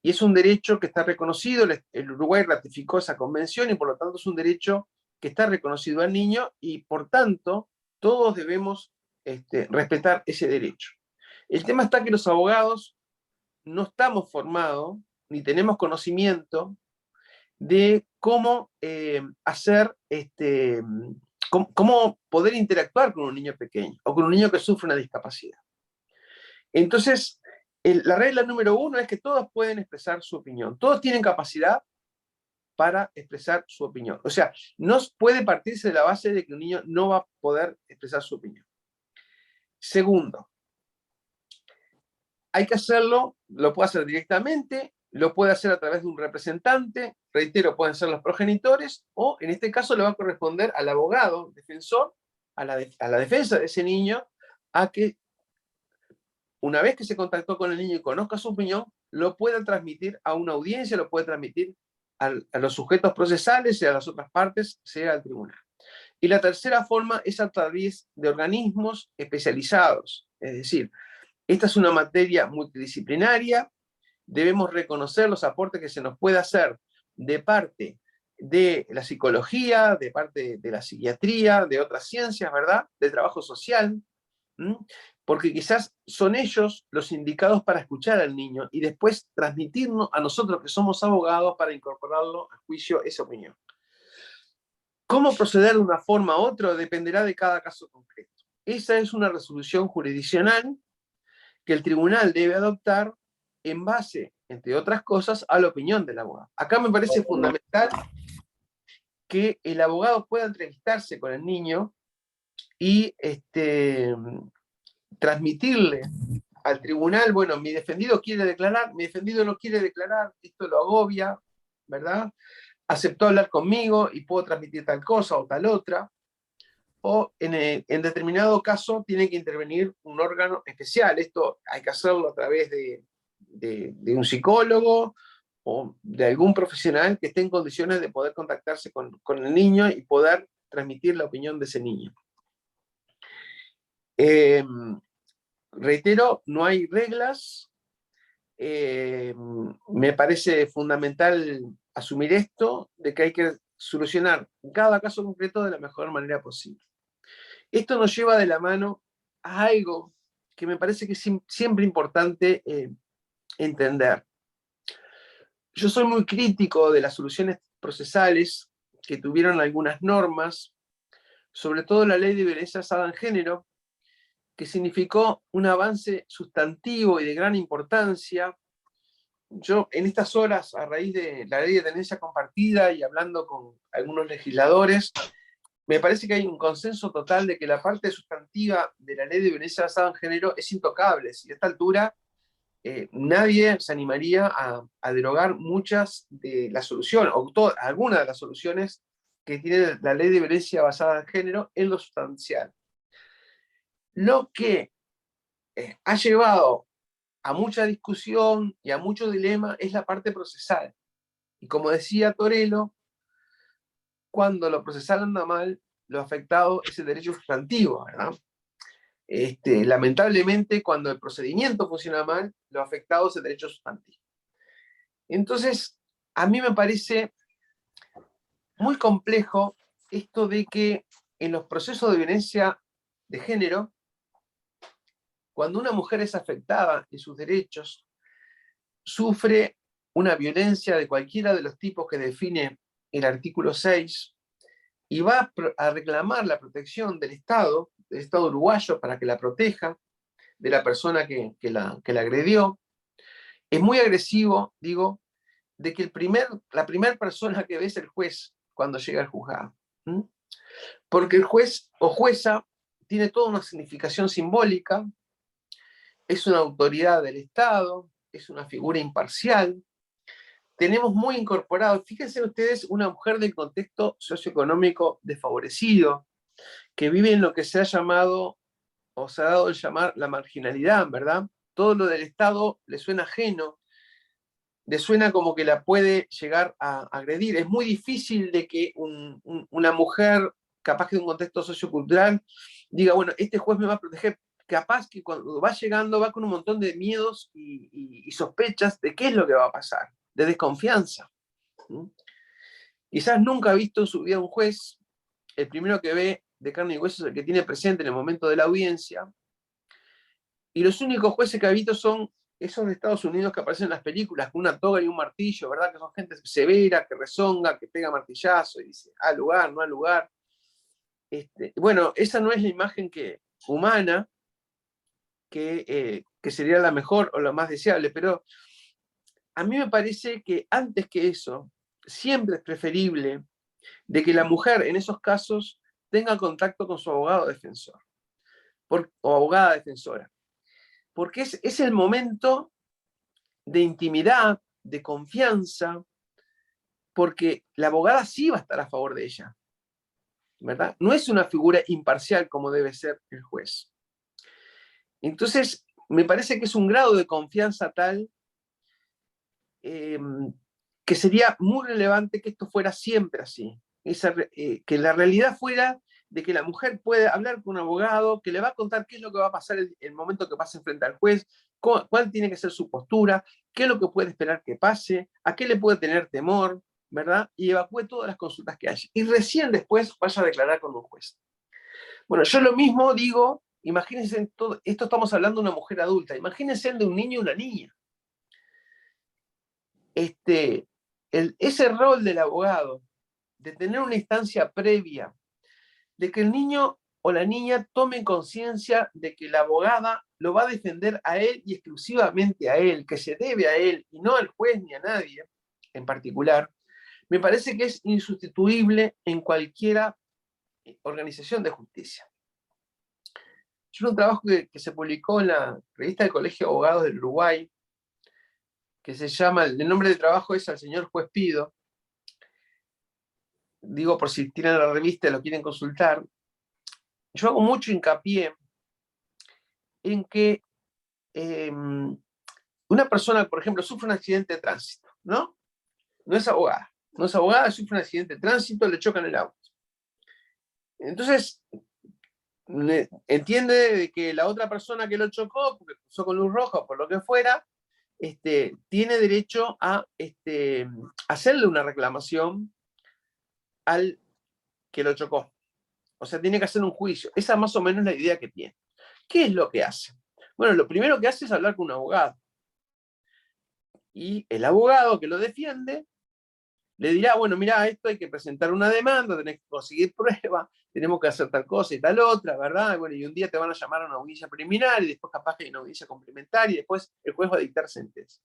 Y es un derecho que está reconocido, el Uruguay ratificó esa convención y por lo tanto es un derecho que está reconocido al niño y por tanto todos debemos respetar ese derecho. El tema está que los abogados no estamos formados ni tenemos conocimiento de cómo hacer, cómo poder interactuar con un niño pequeño o con un niño que sufre una discapacidad. Entonces, la regla número 1 es que todos pueden expresar su opinión. Todos tienen capacidad para expresar su opinión. O sea, no puede partirse de la base de que un niño no va a poder expresar su opinión. Segundo, hay que hacerlo, lo puede hacer directamente, lo puede hacer a través de un representante, reitero, pueden ser los progenitores, o en este caso le va a corresponder al abogado defensor, a la defensa de ese niño, a que una vez que se contactó con el niño y conozca su opinión, lo pueda transmitir a una audiencia, lo puede transmitir a los sujetos procesales y a las otras partes, sea al tribunal. Y la tercera forma es a través de organismos especializados. Es decir, esta es una materia multidisciplinaria, debemos reconocer los aportes que se nos puede hacer de parte de la psicología, de parte de la psiquiatría, de otras ciencias, ¿verdad? Del trabajo social, porque quizás son ellos los indicados para escuchar al niño y después transmitirnos a nosotros que somos abogados para incorporarlo al juicio esa opinión. ¿Cómo proceder de una forma u otra? Dependerá de cada caso concreto. Esa es una resolución jurisdiccional que el tribunal debe adoptar en base, entre otras cosas, a la opinión del abogado. Acá me parece fundamental que el abogado pueda entrevistarse con el niño y transmitirle al tribunal, bueno, mi defendido quiere declarar, mi defendido no quiere declarar, esto lo agobia, ¿verdad? Aceptó hablar conmigo y puedo transmitir tal cosa o tal otra, o en determinado caso tiene que intervenir un órgano especial. Esto hay que hacerlo a través de un psicólogo o de algún profesional que esté en condiciones de poder contactarse con el niño y poder transmitir la opinión de ese niño. Reitero, no hay reglas. Me parece fundamental asumir esto, de que hay que solucionar cada caso concreto de la mejor manera posible. Esto nos lleva de la mano a algo que me parece que es siempre importante entender. Yo soy muy crítico de las soluciones procesales que tuvieron algunas normas, sobre todo la ley de violencia basada en género, que significó un avance sustantivo y de gran importancia. Yo en estas horas, a raíz de la ley de tenencia compartida y hablando con algunos legisladores, me parece que hay un consenso total de que la parte sustantiva de la ley de violencia basada en género es intocable. Si a esta altura nadie se animaría a derogar muchas de las soluciones, o algunas de las soluciones que tiene la ley de violencia basada en género en lo sustancial. Lo que ha llevado a mucha discusión y a mucho dilema es la parte procesal. Y como decía Torello, cuando lo procesal anda mal, lo afectado es el derecho sustantivo, ¿verdad? Lamentablemente, cuando el procedimiento funciona mal, lo afectado es el derecho sustantivo. Entonces, a mí me parece muy complejo esto de que en los procesos de violencia de género, cuando una mujer es afectada en sus derechos, sufre una violencia de cualquiera de los tipos que define el artículo 6 y va a reclamar la protección del Estado uruguayo para que la proteja de la persona que la agredió. Es muy agresivo, digo, de que la primera persona que ve es el juez cuando llega al juzgado. Porque el juez o jueza tiene toda una significación simbólica, es una autoridad del Estado, es una figura imparcial. Tenemos muy incorporado, fíjense ustedes, una mujer del contexto socioeconómico desfavorecido, que vive en lo que se ha llamado, o se ha dado el llamar la marginalidad, ¿verdad? Todo lo del Estado le suena ajeno, le suena como que la puede llegar a agredir. Es muy difícil de que una mujer, capaz que de un contexto sociocultural, diga, bueno, este juez me va a proteger. Capaz que cuando va llegando va con un montón de miedos y sospechas de qué es lo que va a pasar, de desconfianza. Quizás nunca ha visto en su vida un juez, el primero que ve de carne y hueso es el que tiene presente en el momento de la audiencia, y los únicos jueces que ha visto son esos de Estados Unidos que aparecen en las películas, con una toga y un martillo, ¿verdad? Que son gente severa, que rezonga, que pega martillazo y dice, al lugar, no al lugar. Bueno, esa no es la imagen humana que sería la mejor o la más deseable, pero a mí me parece que antes que eso, siempre es preferible de que la mujer en esos casos tenga contacto con su abogado defensor o abogada defensora, porque es el momento de intimidad, de confianza, porque la abogada sí va a estar a favor de ella, ¿verdad? No es una figura imparcial como debe ser el juez. Entonces, me parece que es un grado de confianza tal que sería muy relevante que esto fuera siempre así. Que la realidad fuera de que la mujer puede hablar con un abogado que le va a contar qué es lo que va a pasar el momento que pase frente al juez, cuál tiene que ser su postura, qué es lo que puede esperar que pase, a qué le puede tener temor, ¿verdad? Y evacúe todas las consultas que haya. Y recién después vaya a declarar con un juez. Bueno, yo lo mismo digo, imagínense, esto estamos hablando de una mujer adulta, imagínense de un niño y una niña. Ese rol del abogado, de tener una instancia previa, de que el niño o la niña tomen conciencia de que la abogada lo va a defender a él y exclusivamente a él, que se debe a él y no al juez ni a nadie en particular, me parece que es insustituible en cualquier organización de justicia. Yo un trabajo que se publicó en la revista del Colegio de Abogados del Uruguay, que se llama, el nombre del trabajo es Al señor juez pido, digo por si tienen la revista y lo quieren consultar. Yo hago mucho hincapié en que una persona, por ejemplo, sufre un accidente de tránsito, ¿no? No es abogada, sufre un accidente de tránsito, le chocan el auto. Entonces, entiende de que la otra persona que lo chocó, porque cruzó con luz roja o por lo que fuera, tiene derecho a hacerle una reclamación al que lo chocó. O sea, tiene que hacer un juicio. Esa más o menos es la idea que tiene. ¿Qué es lo que hace? Bueno, lo primero que hace es hablar con un abogado. Y el abogado que lo defiende le dirá, bueno, mira, esto hay que presentar una demanda, tenés que conseguir prueba, tenemos que hacer tal cosa y tal otra, ¿verdad? Bueno, y un día te van a llamar a una audiencia preliminar y después capaz que hay una audiencia complementaria y después el juez va a dictar sentencia.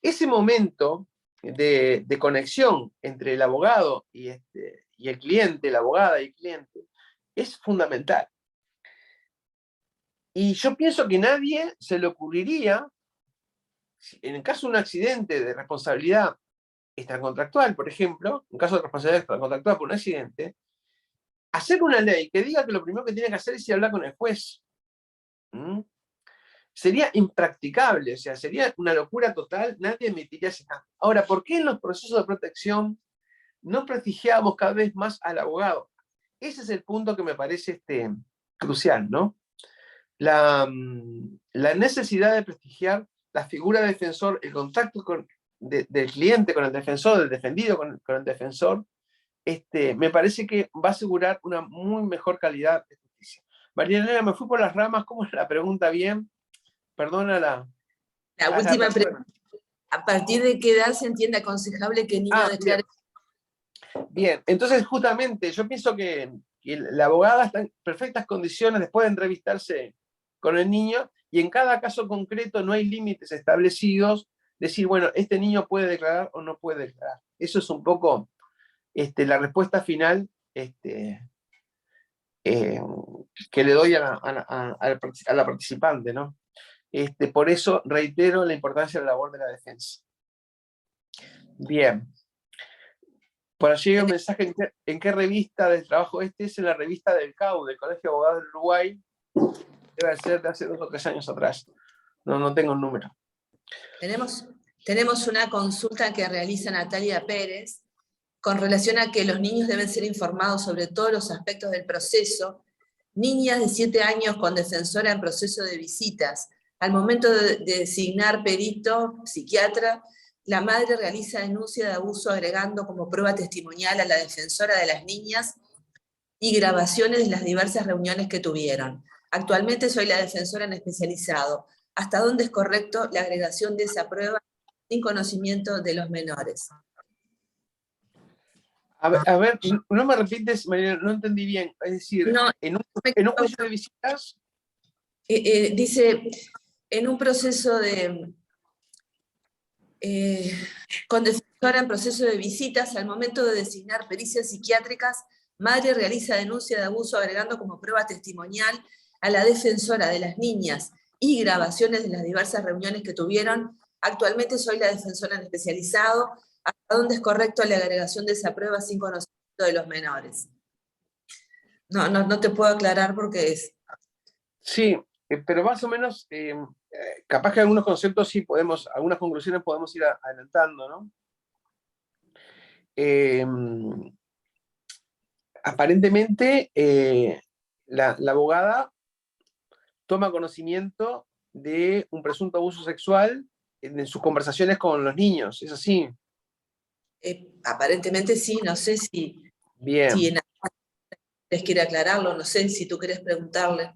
Ese momento de conexión entre el abogado y el cliente, la abogada y el cliente, es fundamental. Y yo pienso que nadie se le ocurriría, en el caso de un accidente de responsabilidad extracontractual, por ejemplo, en caso de responsabilidad extracontractual por un accidente, hacer una ley que diga que lo primero que tiene que hacer es ir a hablar con el juez. Sería impracticable, o sea, sería una locura total, nadie admitiría ese cambio. Ahora, ¿por qué en los procesos de protección no prestigiamos cada vez más al abogado? Ese es el punto que me parece crucial, ¿no? La necesidad de prestigiar la figura de defensor, el contacto del cliente con el defensor, del defendido con el defensor, me parece que va a asegurar una muy mejor calidad de justicia. María Elena, me fui por las ramas, ¿cómo es la pregunta bien? Perdona la última pregunta. ¿A partir de qué edad se entiende aconsejable que el niño declare? Bien, entonces justamente yo pienso que la abogada está en perfectas condiciones después de entrevistarse con el niño y en cada caso concreto no hay límites establecidos, decir, bueno, este niño puede declarar o no puede declarar. Eso es un poco la respuesta final que le doy a la participante, ¿no? Por eso reitero la importancia de la labor de la defensa. Bien. Por allí hay un mensaje en qué revista del trabajo es en la revista del CAU, del Colegio de Abogados del Uruguay, debe ser de hace 2 o 3 años atrás. No tengo el número. Tenemos una consulta que realiza Natalia Pérez con relación a que los niños deben ser informados sobre todos los aspectos del proceso. Niñas de 7 años con defensora en proceso de visitas. Al momento de designar perito, psiquiatra, la madre realiza denuncia de abuso agregando como prueba testimonial a la defensora de las niñas y grabaciones de las diversas reuniones que tuvieron. Actualmente soy la defensora en especializado. ¿Hasta dónde es correcto la agregación de esa prueba sin conocimiento de los menores? A ver, no me repites, Mariana, no entendí bien. Es decir, no, en un juicio de visitas... dice, en un proceso de... con defensora en proceso de visitas, al momento de designar pericias psiquiátricas, madre realiza denuncia de abuso agregando como prueba testimonial a la defensora de las niñas y grabaciones de las diversas reuniones que tuvieron. Actualmente soy la defensora en especializado. ¿Hasta dónde es correcto la agregación de esa prueba sin conocimiento de los menores? No te puedo aclarar porque es... Sí, Pero más o menos, capaz que algunos conceptos sí podemos, algunas conclusiones podemos ir adelantando, ¿no? Eh, Aparentemente, la abogada toma conocimiento de un presunto abuso sexual en sus conversaciones con los niños, ¿es así? Aparentemente sí, no sé si Bien. en les quiere aclararlo, no sé si tú querés preguntarle.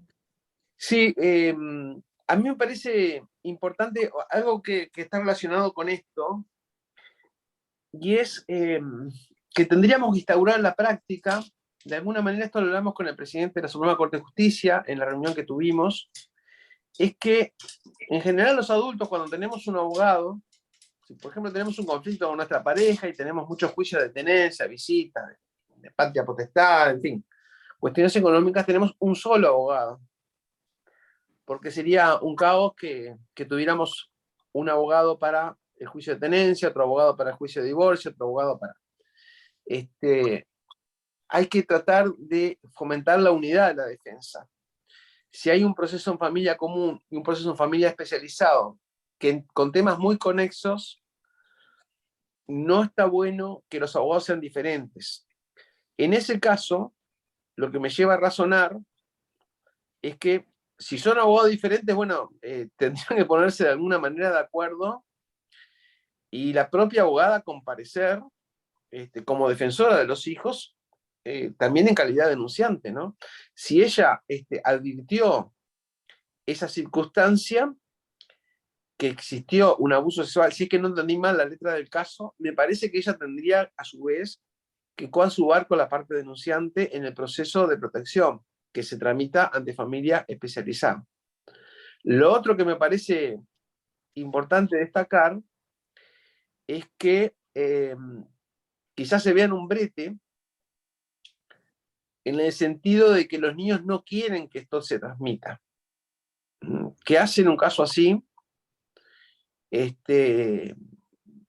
Sí, a mí me parece importante algo que está relacionado con esto, y es que tendríamos que instaurar en la práctica, de alguna manera esto lo hablamos con el presidente de la Suprema Corte de Justicia en la reunión que tuvimos, es que en general los adultos cuando tenemos un abogado, si por ejemplo tenemos un conflicto con nuestra pareja y tenemos muchos juicios de tenencia, visitas, de patria potestad, en fin, cuestiones económicas, tenemos un solo abogado, porque sería un caos que tuviéramos un abogado para el juicio de tenencia, otro abogado para el juicio de divorcio, otro abogado para... hay que tratar de fomentar la unidad de la defensa. Si hay un proceso en familia común y un proceso en familia especializado, que con temas muy conexos, no está bueno que los abogados sean diferentes. En ese caso, lo que me lleva a razonar es que si son abogados diferentes, bueno, tendrían que ponerse de alguna manera de acuerdo y la propia abogada comparecer como defensora de los hijos, también en calidad de denunciante, ¿no? Si ella advirtió esa circunstancia, que existió un abuso sexual, si es que no entendí mal la letra del caso, me parece que ella tendría a su vez que coadyuvar con la parte denunciante en el proceso de protección que se tramita ante familia especializada. Lo otro que me parece importante destacar es que quizás se vea en un brete en el sentido de que los niños no quieren que esto se transmita. ¿Qué hace en un caso así?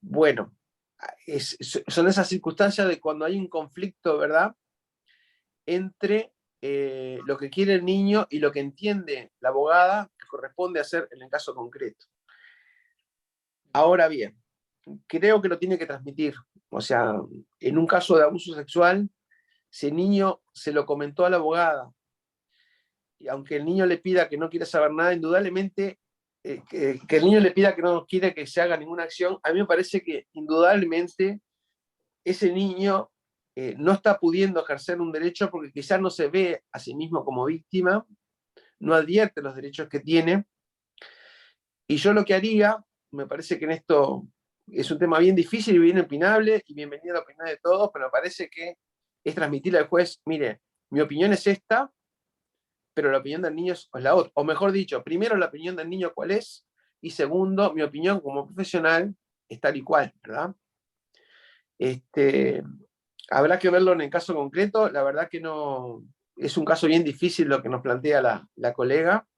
Bueno, son esas circunstancias de cuando hay un conflicto, ¿verdad?, entre lo que quiere el niño y lo que entiende la abogada que corresponde hacer en el caso concreto. Ahora bien, creo que lo tiene que transmitir. O sea, en un caso de abuso sexual, si el niño se lo comentó a la abogada, y aunque el niño le pida que no quiere saber nada, indudablemente que el niño le pida que no quiere que se haga ninguna acción, a mí me parece que indudablemente ese niño no está pudiendo ejercer un derecho porque quizás no se ve a sí mismo como víctima, no advierte los derechos que tiene. Y yo lo que haría, me parece que en esto es un tema bien difícil y bien opinable, y bienvenida a la opinión de todos, pero me parece que es transmitirle al juez, mire, mi opinión es esta, pero la opinión del niño es la otra. O mejor dicho, primero la opinión del niño cuál es, y segundo, mi opinión como profesional es tal y cual, ¿verdad? Habrá que verlo en el caso concreto, la verdad que no, es un caso bien difícil lo que nos plantea la colega.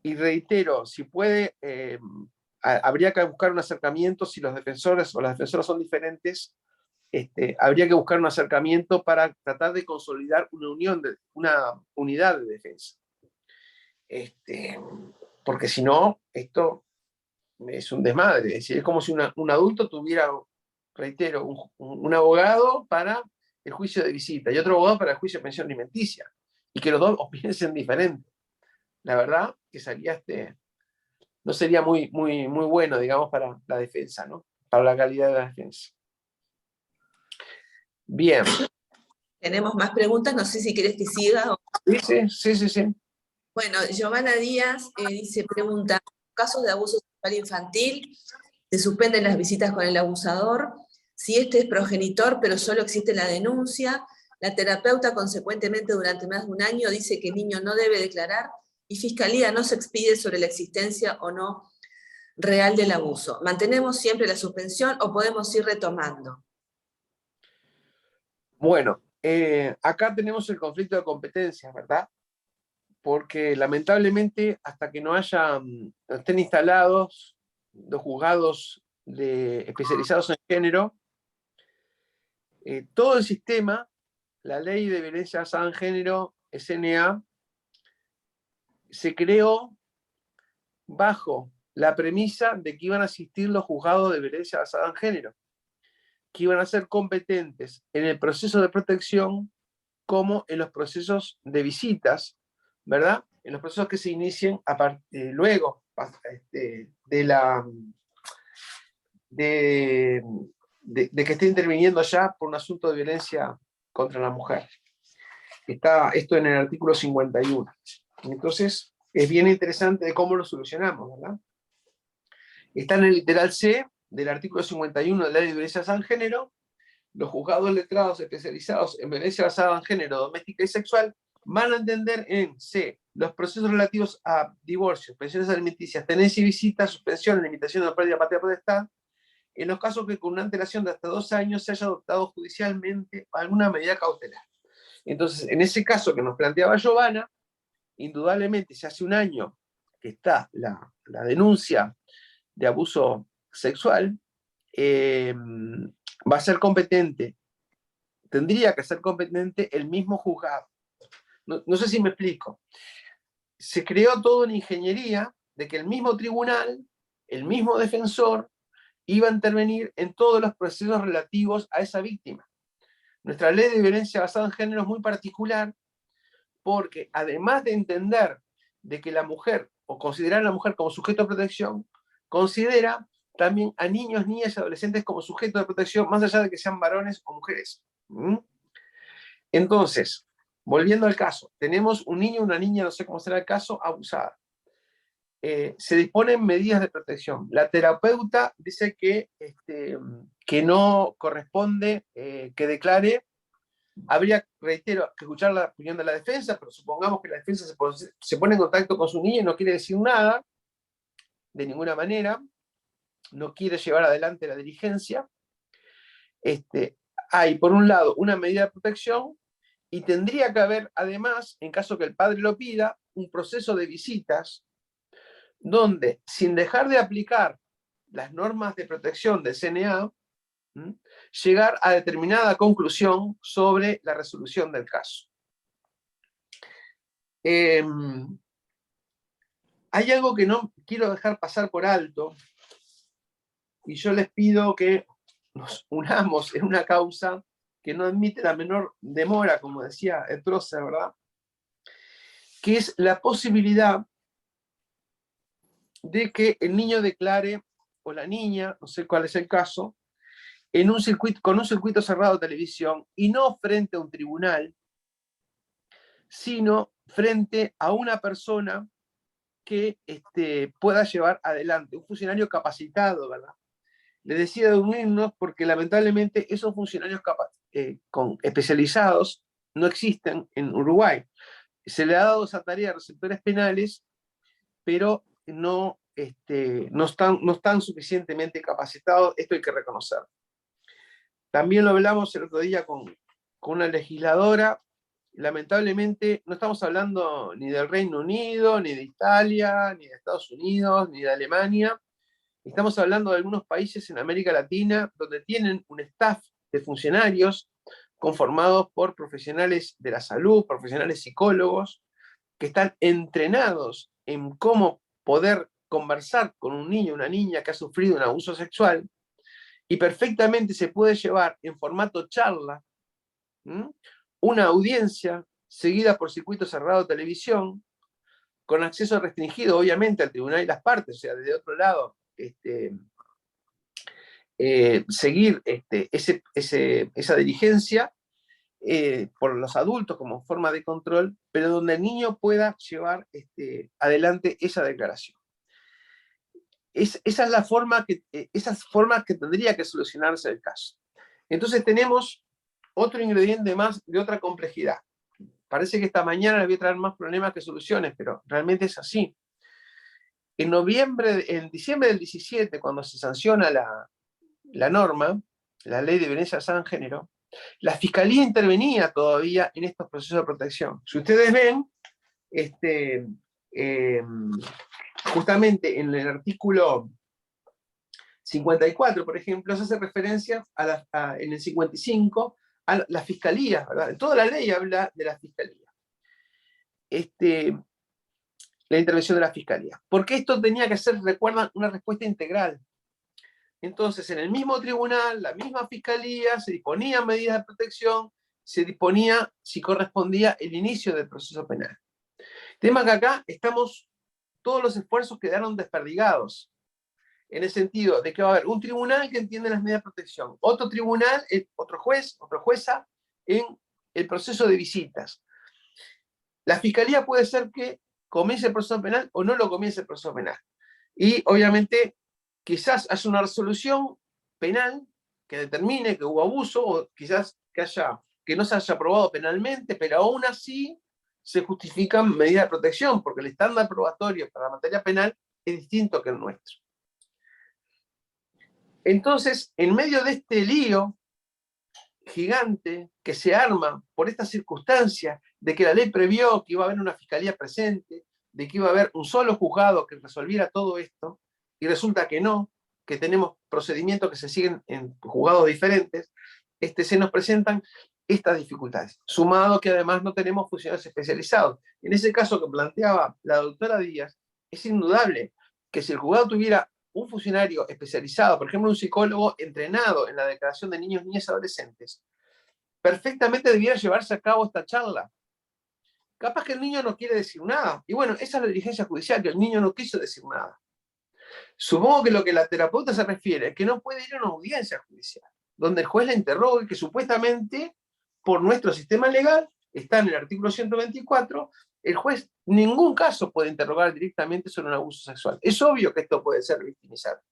Y reitero, si puede, habría que buscar un acercamiento, si los defensores o las defensoras son diferentes, habría que buscar un acercamiento para tratar de consolidar una unidad de defensa. Porque si no, esto es un desmadre. Es decir, es como si un adulto tuviera, reitero, un abogado para el juicio de visita y otro abogado para el juicio de pensión alimenticia, y que los dos piensen diferente. La verdad que no sería muy, muy, muy bueno, digamos, para la defensa, ¿no? Para la calidad de la defensa. Bien. Tenemos más preguntas, no sé si querés que siga. Sí. Bueno, Giovanna Díaz pregunta, en casos de abuso sexual infantil, se suspenden las visitas con el abusador, si este es progenitor pero solo existe la denuncia, la terapeuta consecuentemente durante más de un año dice que el niño no debe declarar y Fiscalía no se expide sobre la existencia o no real del abuso. ¿Mantenemos siempre la suspensión o podemos ir retomando? Bueno, acá tenemos el conflicto de competencias, ¿verdad? Porque lamentablemente hasta que no estén instalados los juzgados especializados en género, todo el sistema, la ley de violencia basada en género, SNA, se creó bajo la premisa de que iban a existir los juzgados de violencia basada en género, que iban a ser competentes en el proceso de protección como en los procesos de visitas, ¿verdad? En los procesos que se inicien luego de que esté interviniendo ya por un asunto de violencia contra la mujer. Está esto en el artículo 51. Entonces, es bien interesante de cómo lo solucionamos, ¿verdad? Está en el literal C del artículo 51 de la Ley de Violencia Basada en Género: los juzgados letrados especializados en violencia basada en género, doméstica y sexual van a entender en C, los procesos relativos a divorcios, pensiones alimenticias, tenencia y visita, suspensión, limitación de la pérdida de patria potestad, en los casos que con una antelación de hasta 2 años se haya adoptado judicialmente alguna medida cautelar. Entonces, en ese caso que nos planteaba Giovanna, indudablemente, si hace un año que está la denuncia de abuso sexual, va a ser competente, tendría que ser competente el mismo juzgado. No sé si me explico. Se creó toda una ingeniería de que el mismo tribunal, el mismo defensor, iba a intervenir en todos los procesos relativos a esa víctima. Nuestra ley de violencia basada en género es muy particular porque, además de entender de que la mujer, o considerar a la mujer como sujeto de protección, considera también a niños, niñas y adolescentes como sujetos de protección, más allá de que sean varones o mujeres. Entonces, volviendo al caso, tenemos un niño, una niña, no sé cómo será el caso, abusada. Se disponen medidas de protección. La terapeuta dice que no corresponde que declare. Habría, reitero, que escuchar la opinión de la defensa, pero supongamos que la defensa se pone en contacto con su niño y no quiere decir nada, de ninguna manera, no quiere llevar adelante la diligencia. Hay, por un lado, una medida de protección, y tendría que haber, además, en caso que el padre lo pida, un proceso de visitas donde, sin dejar de aplicar las normas de protección del CNA, llegar a determinada conclusión sobre la resolución del caso. Hay algo que no quiero dejar pasar por alto, y yo les pido que nos unamos en una causa que no admite la menor demora, como decía el prócer, ¿verdad? Que es la posibilidad de que el niño declare, o la niña, no sé cuál es el caso, en un circuito, con un circuito cerrado de televisión, y no frente a un tribunal, sino frente a una persona que pueda llevar adelante, un funcionario capacitado, ¿verdad? Les decía de unirnos porque lamentablemente esos funcionarios especializados no existen en Uruguay. Se le ha dado esa tarea a receptores penales, pero no están suficientemente capacitados, esto hay que reconocer. También lo hablamos el otro día con una legisladora. Lamentablemente no estamos hablando ni del Reino Unido, ni de Italia, ni de Estados Unidos, ni de Alemania. Estamos hablando de algunos países en América Latina donde tienen un staff de funcionarios conformados por profesionales de la salud, profesionales psicólogos, que están entrenados en cómo poder conversar con un niño o una niña que ha sufrido un abuso sexual, y perfectamente se puede llevar en formato charla una audiencia seguida por circuito cerrado de televisión, con acceso restringido, obviamente, al tribunal y las partes, o sea, desde otro lado, seguir esa diligencia por los adultos como forma de control, pero donde el niño pueda llevar adelante esa declaración. Esa es la forma esas formas que tendría que solucionarse el caso. Entonces tenemos otro ingrediente más de otra complejidad. Parece que esta mañana les voy a traer más problemas que soluciones, pero realmente es así. En diciembre del 17, cuando se sanciona la norma, la ley de violencia basada en género, la Fiscalía intervenía todavía en estos procesos de protección. Si ustedes ven, justamente en el artículo 54, por ejemplo, se hace referencia en el 55 a la Fiscalía, ¿verdad? Toda la ley habla de la Fiscalía. la intervención de la Fiscalía. Porque esto tenía que ser, recuerdan, una respuesta integral. Entonces, en el mismo tribunal, la misma Fiscalía, se disponían medidas de protección, se disponía si correspondía el inicio del proceso penal. Tema que acá todos los esfuerzos quedaron desperdigados, en el sentido de que va a haber un tribunal que entiende las medidas de protección, otro tribunal, otro juez, otra jueza, en el proceso de visitas. La Fiscalía puede ser que comience el proceso penal o no lo comience el proceso penal. Y obviamente quizás haya una resolución penal que determine que hubo abuso, o quizás que no se haya aprobado penalmente, pero aún así se justifican medidas de protección, porque el estándar probatorio para la materia penal es distinto que el nuestro. Entonces, en medio de este lío gigante que se arma por esta circunstancia de que la ley previó que iba a haber una fiscalía presente, de que iba a haber un solo juzgado que resolviera todo esto, y resulta que no, que tenemos procedimientos que se siguen en juzgados diferentes, se nos presentan estas dificultades, sumado que además no tenemos funcionarios especializados. En ese caso que planteaba la doctora Díaz, es indudable que si el juzgado tuviera un funcionario especializado, por ejemplo un psicólogo entrenado en la declaración de niños, niñas y adolescentes, perfectamente debiera llevarse a cabo esta charla. Capaz que el niño no quiere decir nada, y bueno, esa es la diligencia judicial, que el niño no quiso decir nada. Supongo que lo que la terapeuta se refiere es que no puede ir a una audiencia judicial, donde el juez la interrogue, que supuestamente, por nuestro sistema legal, está en el artículo 124, el juez en ningún caso puede interrogar directamente sobre un abuso sexual. Es obvio que esto puede ser victimizante.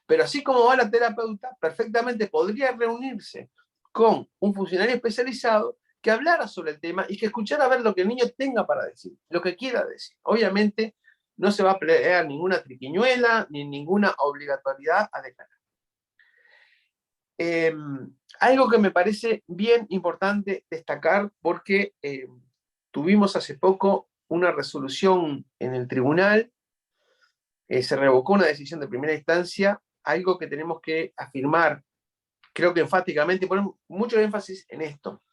Pero así como va la terapeuta, perfectamente podría reunirse con un funcionario especializado que hablara sobre el tema y que escuchara a ver lo que el niño tenga para decir, lo que quiera decir. Obviamente no se va a pelear ninguna triquiñuela ni ninguna obligatoriedad a declarar. Algo que me parece bien importante destacar, porque tuvimos hace poco una resolución en el tribunal, se revocó una decisión de primera instancia, algo que tenemos que afirmar, creo que enfáticamente, poner mucho énfasis en esto.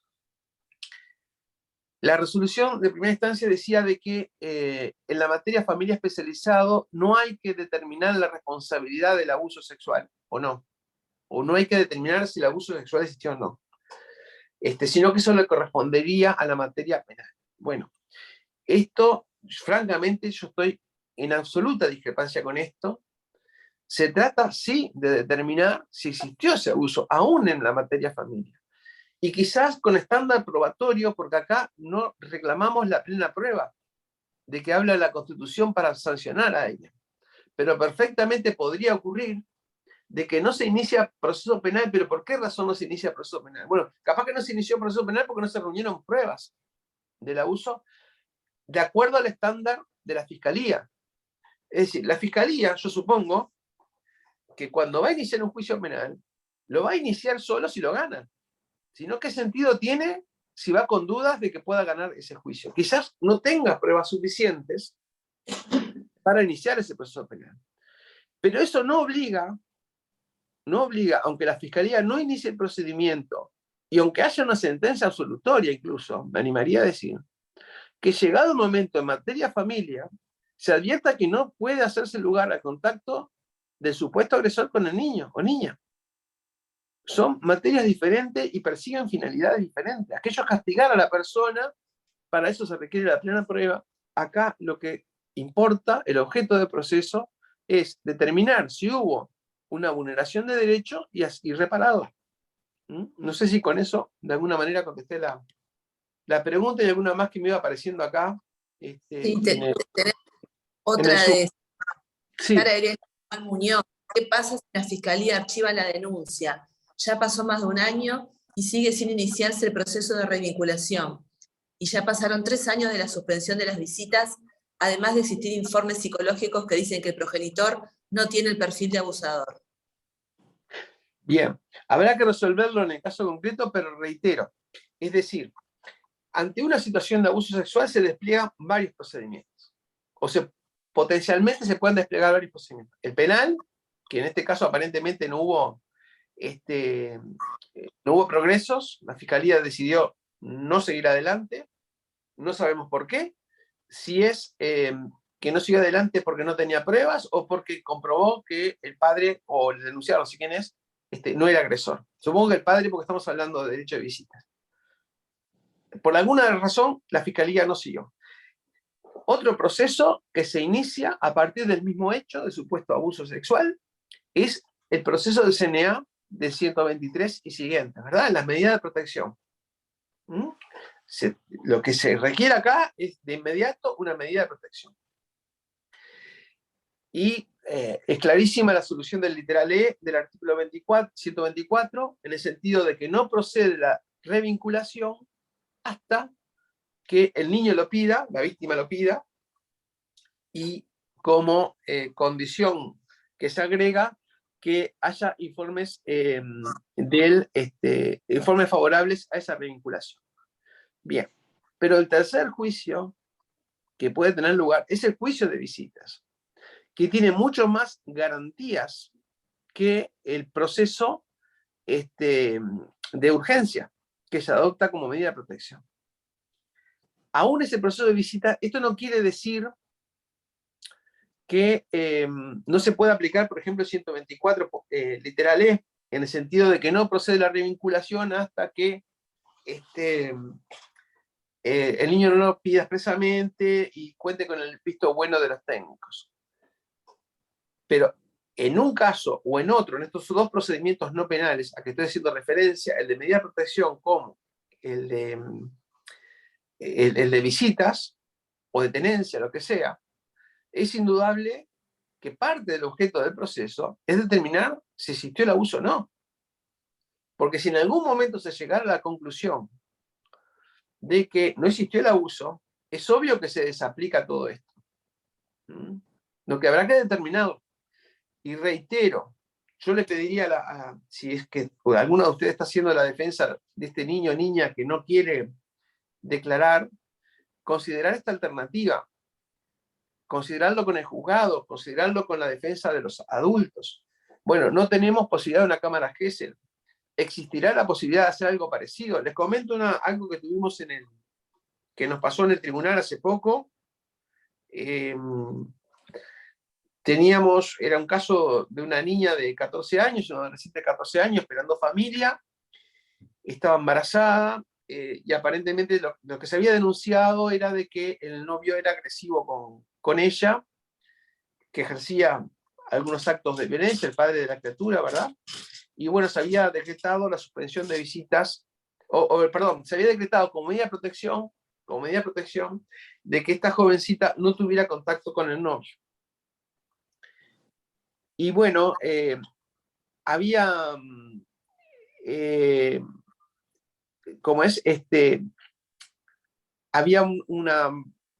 La resolución de primera instancia decía de que en la materia familia especializado no hay que determinar la responsabilidad del abuso sexual, o no hay que determinar si el abuso sexual existió o no, sino que eso le correspondería a la materia penal. Bueno, esto, francamente, yo estoy en absoluta discrepancia con esto. Se trata, sí, de determinar si existió ese abuso, aún en la materia familia. Y quizás con estándar probatorio, porque acá no reclamamos la plena prueba de que habla la Constitución para sancionar a ella. Pero perfectamente podría ocurrir de que no se inicia proceso penal, pero ¿por qué razón no se inicia proceso penal? Bueno, capaz que no se inició proceso penal porque no se reunieron pruebas del abuso de acuerdo al estándar de la Fiscalía. Es decir, la Fiscalía, yo supongo, que cuando va a iniciar un juicio penal, lo va a iniciar solo si lo gana. Si no, ¿qué sentido tiene si va con dudas de que pueda ganar ese juicio? Quizás no tenga pruebas suficientes para iniciar ese proceso penal. Pero eso no obliga, aunque la Fiscalía no inicie el procedimiento, y aunque haya una sentencia absolutoria incluso, me animaría a decir, que llegado el momento en materia familia, se advierta que no puede hacerse lugar al contacto del supuesto agresor con el niño o niña. Son materias diferentes y persiguen finalidades diferentes. Aquello es castigar a la persona, para eso se requiere la plena prueba. Acá lo que importa, el objeto del proceso, es determinar si hubo una vulneración de derecho y reparado. No sé si con eso de alguna manera contesté la pregunta, y alguna más que me iba apareciendo acá. Sí, tenés otra de sí. Juan Muñoz. ¿Qué pasa si la Fiscalía archiva la denuncia? Ya pasó más de un año y sigue sin iniciarse el proceso de revinculación. Y ya pasaron 3 años de la suspensión de las visitas, además de existir informes psicológicos que dicen que el progenitor no tiene el perfil de abusador. Bien, habrá que resolverlo en el caso concreto, pero reitero, es decir, ante una situación de abuso sexual se despliegan varios procedimientos, potencialmente se pueden desplegar varios procedimientos. El penal, que en este caso aparentemente no hubo progresos, la Fiscalía decidió no seguir adelante, no sabemos por qué. Si es que no siguió adelante porque no tenía pruebas o porque comprobó que el padre o el denunciado, no sé quién es, no era agresor. Supongo que el padre, porque estamos hablando de derecho de visitas. Por alguna razón, la fiscalía no siguió. Otro proceso que se inicia a partir del mismo hecho de supuesto abuso sexual es el proceso del CNA de 123 y siguientes, ¿verdad? Las medidas de protección. Lo que se requiere acá es de inmediato una medida de protección. Y es clarísima la solución del literal E del artículo 124, en el sentido de que no procede la revinculación hasta que el niño lo pida, la víctima lo pida, y como condición que se agrega que haya informes, informes favorables a esa revinculación. Bien, pero el tercer juicio que puede tener lugar es el juicio de visitas, que tiene mucho más garantías que el proceso de urgencia que se adopta como medida de protección. Aún ese proceso de visita, esto no quiere decir que no se puede aplicar, por ejemplo, 124 literal E, en el sentido de que no procede la revinculación hasta que el niño no lo pida expresamente y cuente con el visto bueno de los técnicos. Pero en un caso o en otro, en estos dos procedimientos no penales a que estoy haciendo referencia, el de medida de protección como el de visitas o de tenencia, lo que sea, es indudable que parte del objeto del proceso es determinar si existió el abuso o no. Porque si en algún momento se llegara a la conclusión de que no existió el abuso, es obvio que se desaplica todo esto. Lo que habrá que determinar, y reitero, yo le pediría, si es que alguno de ustedes está haciendo la defensa de este niño o niña que no quiere declarar, considerar esta alternativa, considerarlo con el juzgado, considerarlo con la defensa de los adultos. Bueno, no tenemos posibilidad de una cámara Gesell. ¿Existirá la posibilidad de hacer algo parecido? Les comento algo que tuvimos que nos pasó en el tribunal hace poco. Era un caso de una niña de 14 años, una adolescente de 14 años, esperando familia, estaba embarazada, y aparentemente lo que se había denunciado era de que el novio era agresivo con ella, que ejercía algunos actos de violencia, el padre de la criatura, ¿verdad? Y bueno, se había decretado la suspensión de visitas, perdón, se había decretado como medida de protección, de que esta jovencita no tuviera contacto con el novio. Y bueno, había, había una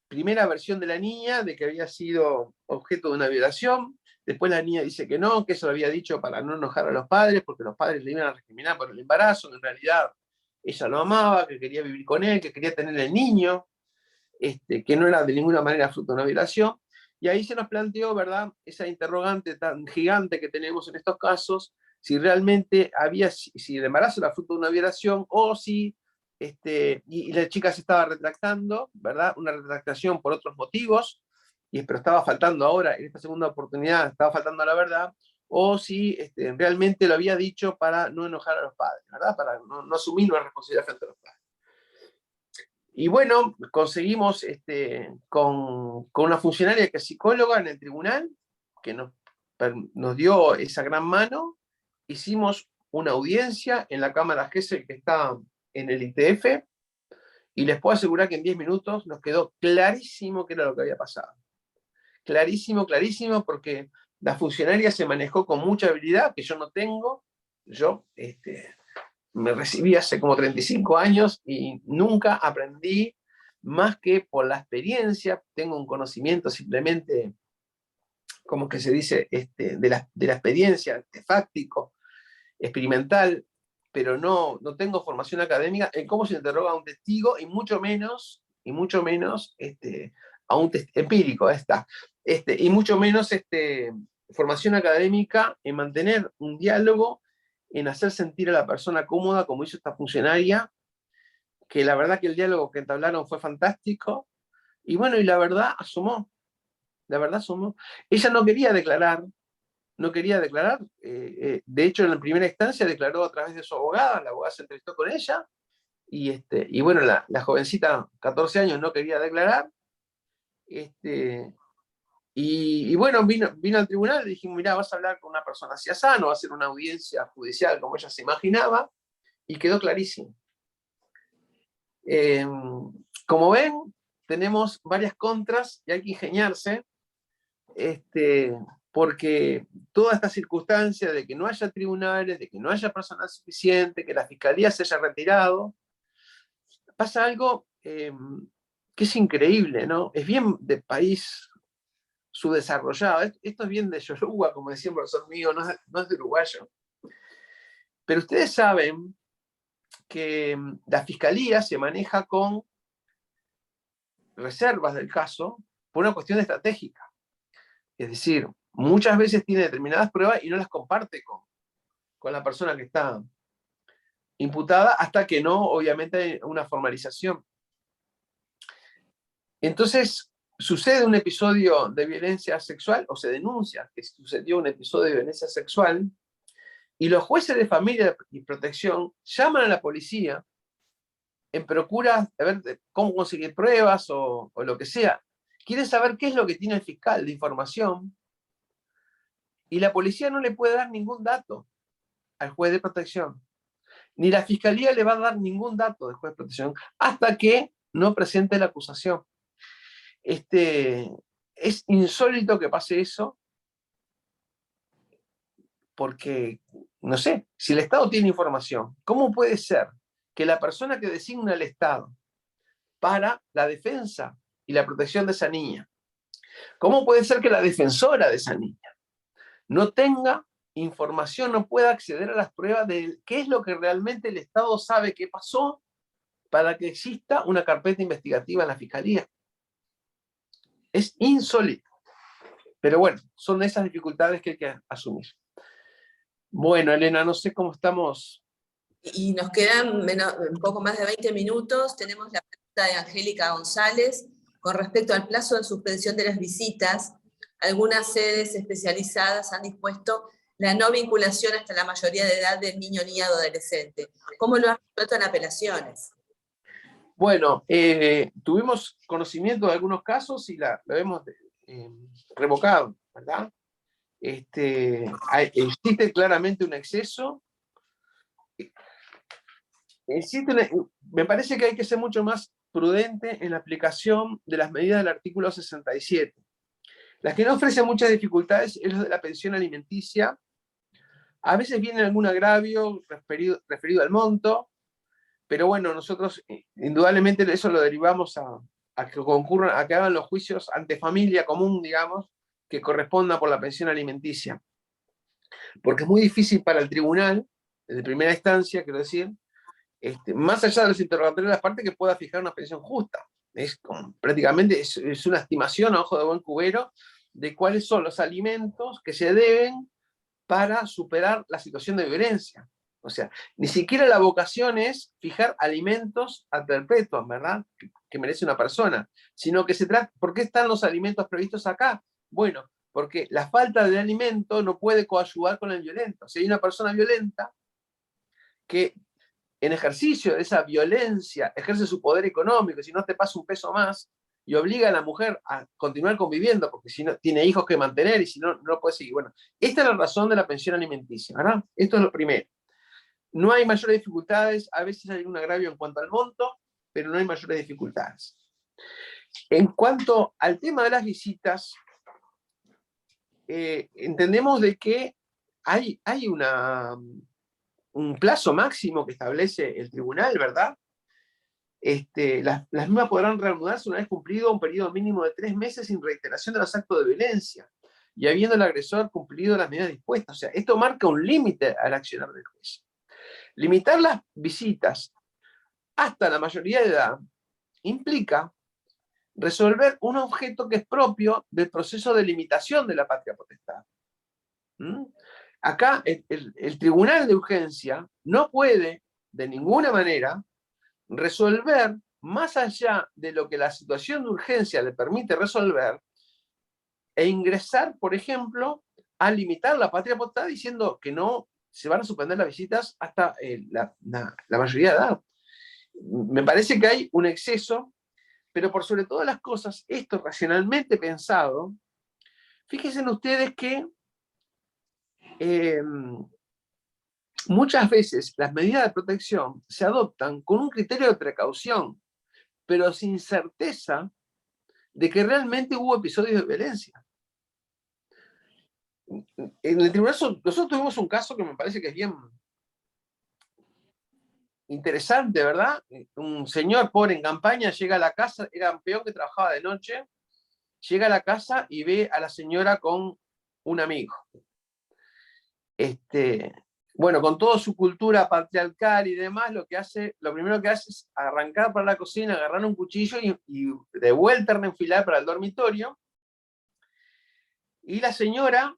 primera versión de la niña de que había sido objeto de una violación. Después la niña dice que no, que eso lo había dicho para no enojar a los padres, porque los padres le iban a recriminar por el embarazo, que en realidad ella lo amaba, que quería vivir con él, que quería tener el niño, que no era de ninguna manera fruto de una violación. Y ahí se nos planteó, ¿verdad?, esa interrogante tan gigante que tenemos en estos casos, si realmente si el embarazo era fruto de una violación o si, y la chica se estaba retractando, ¿verdad?, una retractación por otros motivos, pero estaba faltando ahora, en esta segunda oportunidad, estaba faltando a la verdad, o si realmente lo había dicho para no enojar a los padres, ¿verdad?, para no asumir una responsabilidad frente a los padres. Y bueno, conseguimos con una funcionaria que es psicóloga en el tribunal, que nos dio esa gran mano, hicimos una audiencia en la Cámara Gesell que está en el ITF, y les puedo asegurar que en 10 minutos nos quedó clarísimo qué era lo que había pasado. Clarísimo, clarísimo, porque la funcionaria se manejó con mucha habilidad, que yo no tengo. Yo me recibí hace como 35 años y nunca aprendí más que por la experiencia. Tengo un conocimiento simplemente, como que se dice, de la experiencia, artefáctico, experimental, pero no tengo formación académica en cómo se interroga a un testigo, y mucho menos a un empírico, y mucho menos formación académica en mantener un diálogo, en hacer sentir a la persona cómoda, como hizo esta funcionaria, que la verdad que el diálogo que entablaron fue fantástico, y bueno, y la verdad asomó. la verdad somos... Ella no quería declarar, de hecho en la primera instancia declaró a través de su abogada, la abogada se entrevistó con ella, y bueno, la jovencita, 14 años, no quería declarar, y bueno, vino al tribunal, le dijimos, mirá, vas a hablar con una persona así asá, no va a ser una audiencia judicial como ella se imaginaba, y quedó clarísimo. Como ven, tenemos varias contras y hay que ingeniarse, porque toda esta circunstancia de que no haya tribunales, de que no haya personal suficiente, que la fiscalía se haya retirado, pasa algo que es increíble, ¿no? Es bien de país subdesarrollado. Esto es bien de Yoruba, como decía un profesor mío, no es de uruguayo. Pero ustedes saben que la fiscalía se maneja con reservas del caso por una cuestión estratégica. Es decir, muchas veces tiene determinadas pruebas y no las comparte con la persona que está imputada hasta que no, obviamente, hay una formalización. Entonces, sucede un episodio de violencia sexual, o se denuncia que sucedió un episodio de violencia sexual, y los jueces de familia y protección llaman a la policía en procura de ver cómo conseguir pruebas o lo que sea. Quieren saber qué es lo que tiene el fiscal de información, y la policía no le puede dar ningún dato al juez de protección, ni la fiscalía le va a dar ningún dato del juez de protección hasta que no presente la acusación. Es insólito que pase eso, porque, no sé, si el Estado tiene información, ¿cómo puede ser que la persona que designa el Estado para la defensa y la protección de esa niña, cómo puede ser que la defensora de esa niña no tenga información, no pueda acceder a las pruebas de qué es lo que realmente el Estado sabe que pasó para que exista una carpeta investigativa en la Fiscalía? Es insólito. Pero bueno, son esas dificultades que hay que asumir. Bueno, Elena, no sé cómo estamos. Y nos quedan un poco más de 20 minutos. Tenemos la pregunta de Angélica González con respecto al plazo de suspensión de las visitas. Algunas sedes especializadas han dispuesto la no vinculación hasta la mayoría de edad del niño, niña o adolescente. ¿Cómo lo han resuelto en apelaciones? Bueno, tuvimos conocimiento de algunos casos y lo hemos revocado, ¿verdad? Existe claramente un exceso. Me parece que hay que ser mucho más prudente en la aplicación de las medidas del artículo 67. Las que no ofrecen muchas dificultades es lo de la pensión alimenticia. A veces viene algún agravio referido al monto, pero bueno, nosotros indudablemente eso lo derivamos a que concurran, a que hagan los juicios ante familia común, digamos, que corresponda por la pensión alimenticia. Porque es muy difícil para el tribunal, de primera instancia, quiero decir, más allá de los interrogatorios de las partes, que pueda fijar una pensión justa. Prácticamente es una estimación a ojo de buen cubero de cuáles son los alimentos que se deben para superar la situación de violencia. O sea, ni siquiera la vocación es fijar alimentos ad perpetuum, ¿verdad? Que merece una persona, sino que se trata, ¿por qué están los alimentos previstos acá? Bueno, porque la falta de alimento no puede coadyuvar con el violento. Si hay una persona violenta que en ejercicio de esa violencia ejerce su poder económico, si no te pasa un peso más, y obliga a la mujer a continuar conviviendo, porque si no tiene hijos que mantener y si no, no puede seguir. Bueno, esta es la razón de la pensión alimenticia, ¿verdad? Esto es lo primero. No hay mayores dificultades, a veces hay un agravio en cuanto al monto, pero no hay mayores dificultades. En cuanto al tema de las visitas, entendemos de que hay un plazo máximo que establece el tribunal, ¿verdad? Las mismas podrán reanudarse una vez cumplido un periodo mínimo de 3 meses sin reiteración de los actos de violencia y habiendo el agresor cumplido las medidas dispuestas. O sea, esto marca un límite al accionar del juez. Limitar las visitas hasta la mayoría de edad implica resolver un objeto que es propio del proceso de limitación de la patria potestad. Acá el tribunal de urgencia no puede de ninguna manera resolver más allá de lo que la situación de urgencia le permite resolver e ingresar, por ejemplo, a limitar la patria potestad diciendo que no se van a suspender las visitas hasta la mayoría de edad. Me parece que hay un exceso, pero por sobre todas las cosas, esto racionalmente pensado, fíjense ustedes que muchas veces las medidas de protección se adoptan con un criterio de precaución, pero sin certeza de que realmente hubo episodios de violencia. En el tribunal nosotros tuvimos un caso que me parece que es bien interesante, ¿verdad? Un señor pobre en campaña llega a la casa, era un peón que trabajaba de noche, llega a la casa y ve a la señora con un amigo. Bueno, con toda su cultura patriarcal y demás, lo primero que hace es arrancar para la cocina, agarrar un cuchillo y de vuelta a enfilar para el dormitorio. Y la señora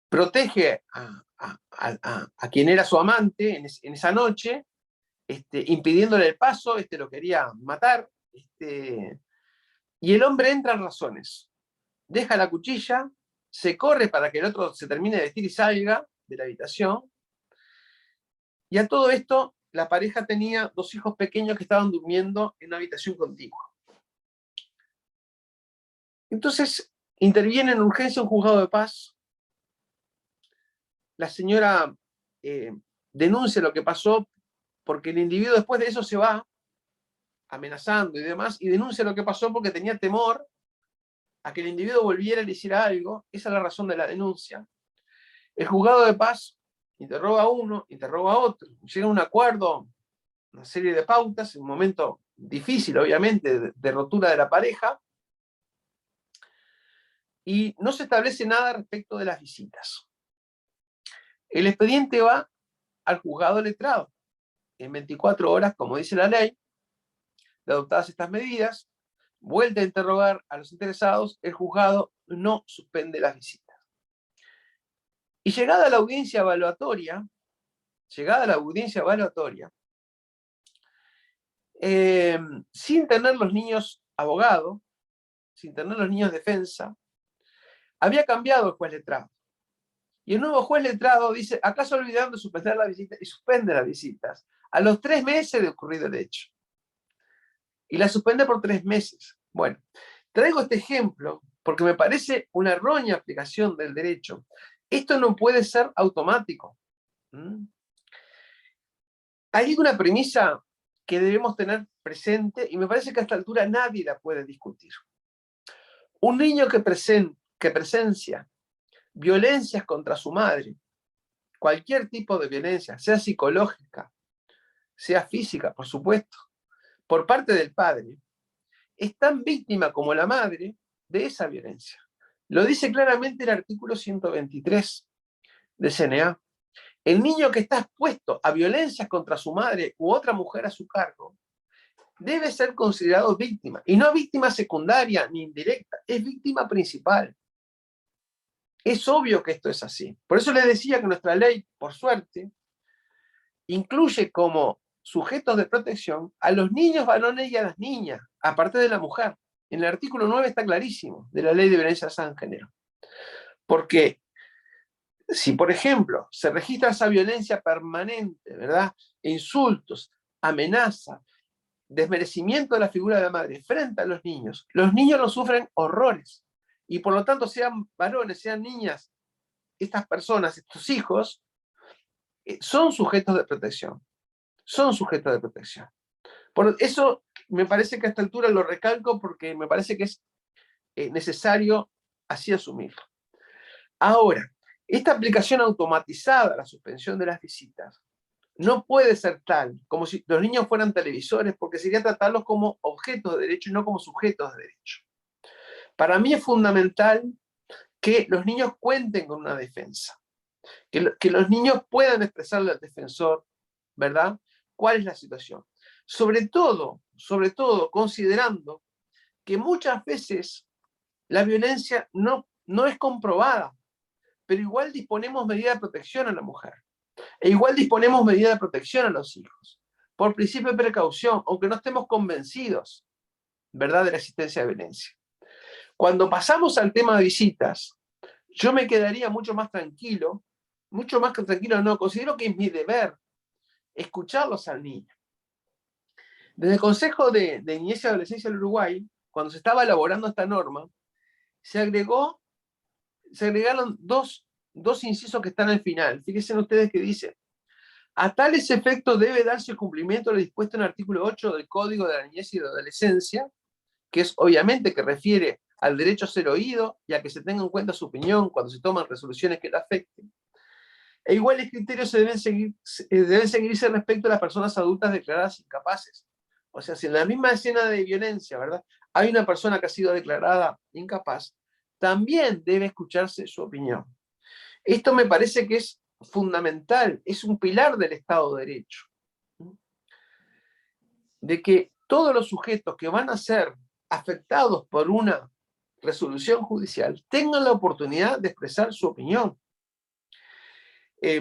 protege a quien era su amante en esa noche, impidiéndole el paso, lo quería matar, y el hombre entra en razones. Deja la cuchilla, se corre para que el otro se termine de vestir y salga de la habitación, y a todo esto la pareja tenía 2 hijos pequeños que estaban durmiendo en una habitación contigua. Entonces interviene en urgencia un juzgado de paz. La señora denuncia lo que pasó porque el individuo después de eso se va amenazando y demás, y denuncia lo que pasó porque tenía temor a que el individuo volviera y le hiciera algo. Esa es la razón de la denuncia. El juzgado de paz interroga a uno, interroga a otro, llega a un acuerdo, una serie de pautas, en un momento difícil, obviamente, de rotura de la pareja, y no se establece nada respecto de las visitas. El expediente va al juzgado letrado. En 24 horas, como dice la ley, de adoptadas estas medidas, vuelve a interrogar a los interesados, el juzgado no suspende las visitas. Y llegada a la audiencia evaluatoria, sin tener los niños abogado, sin tener los niños defensa, había cambiado el juez letrado. Y el nuevo juez letrado dice, ¿acaso olvidaron de suspender la visita? Y suspende las visitas a los 3 meses de ocurrido el hecho. Y la suspende por 3 meses. Bueno, traigo este ejemplo porque me parece una errónea aplicación del derecho. Esto no puede ser automático. Hay una premisa que debemos tener presente y me parece que a esta altura nadie la puede discutir. Un niño que presencia violencias contra su madre, cualquier tipo de violencia, sea psicológica, sea física, por supuesto, por parte del padre, es tan víctima como la madre de esa violencia. Lo dice claramente el artículo 123 del CNA. El niño que está expuesto a violencias contra su madre u otra mujer a su cargo debe ser considerado víctima, y no víctima secundaria ni indirecta, es víctima principal. Es obvio que esto es así. Por eso les decía que nuestra ley, por suerte, incluye como sujetos de protección a los niños varones y a las niñas, aparte de la mujer. En el artículo 9 está clarísimo, de la Ley de Violencia basada en Género. Porque si, por ejemplo, se registra esa violencia permanente, ¿verdad? Insultos, amenazas, desmerecimiento de la figura de la madre frente a los niños no sufren horrores. Y por lo tanto, sean varones, sean niñas, estas personas, estos hijos, son sujetos de protección. Son sujetos de protección. Por eso me parece que a esta altura lo recalco porque me parece que es necesario así asumirlo. Ahora, esta aplicación automatizada a la suspensión de las visitas no puede ser tal como si los niños fueran televisores, porque sería tratarlos como objetos de derecho y no como sujetos de derecho. Para mí es fundamental que los niños cuenten con una defensa, que los niños puedan expresarle al defensor, ¿verdad?, cuál es la situación. Sobre todo, considerando que muchas veces la violencia no es comprobada, pero igual disponemos medidas de protección a la mujer, e igual disponemos medidas de protección a los hijos, por principio de precaución, aunque no estemos convencidos, ¿verdad?, de la existencia de violencia. Cuando pasamos al tema de visitas, yo me quedaría mucho más tranquilo, no, considero que es mi deber escucharlos al niño. Desde el Consejo de Niñez y Adolescencia del Uruguay, cuando se estaba elaborando esta norma, se agregaron dos incisos que están al final. Fíjense ustedes que dice: a tales efectos debe darse el cumplimiento de lo dispuesto en el artículo 8 del Código de la Niñez y de la Adolescencia, que es obviamente que refiere al derecho a ser oído y a que se tenga en cuenta su opinión cuando se toman resoluciones que la afecten. E iguales criterios deben seguirse respecto a las personas adultas declaradas incapaces. O sea, si en la misma escena de violencia, ¿verdad?, hay una persona que ha sido declarada incapaz, también debe escucharse su opinión. Esto me parece que es fundamental, es un pilar del Estado de Derecho. De que todos los sujetos que van a ser afectados por una resolución judicial tengan la oportunidad de expresar su opinión.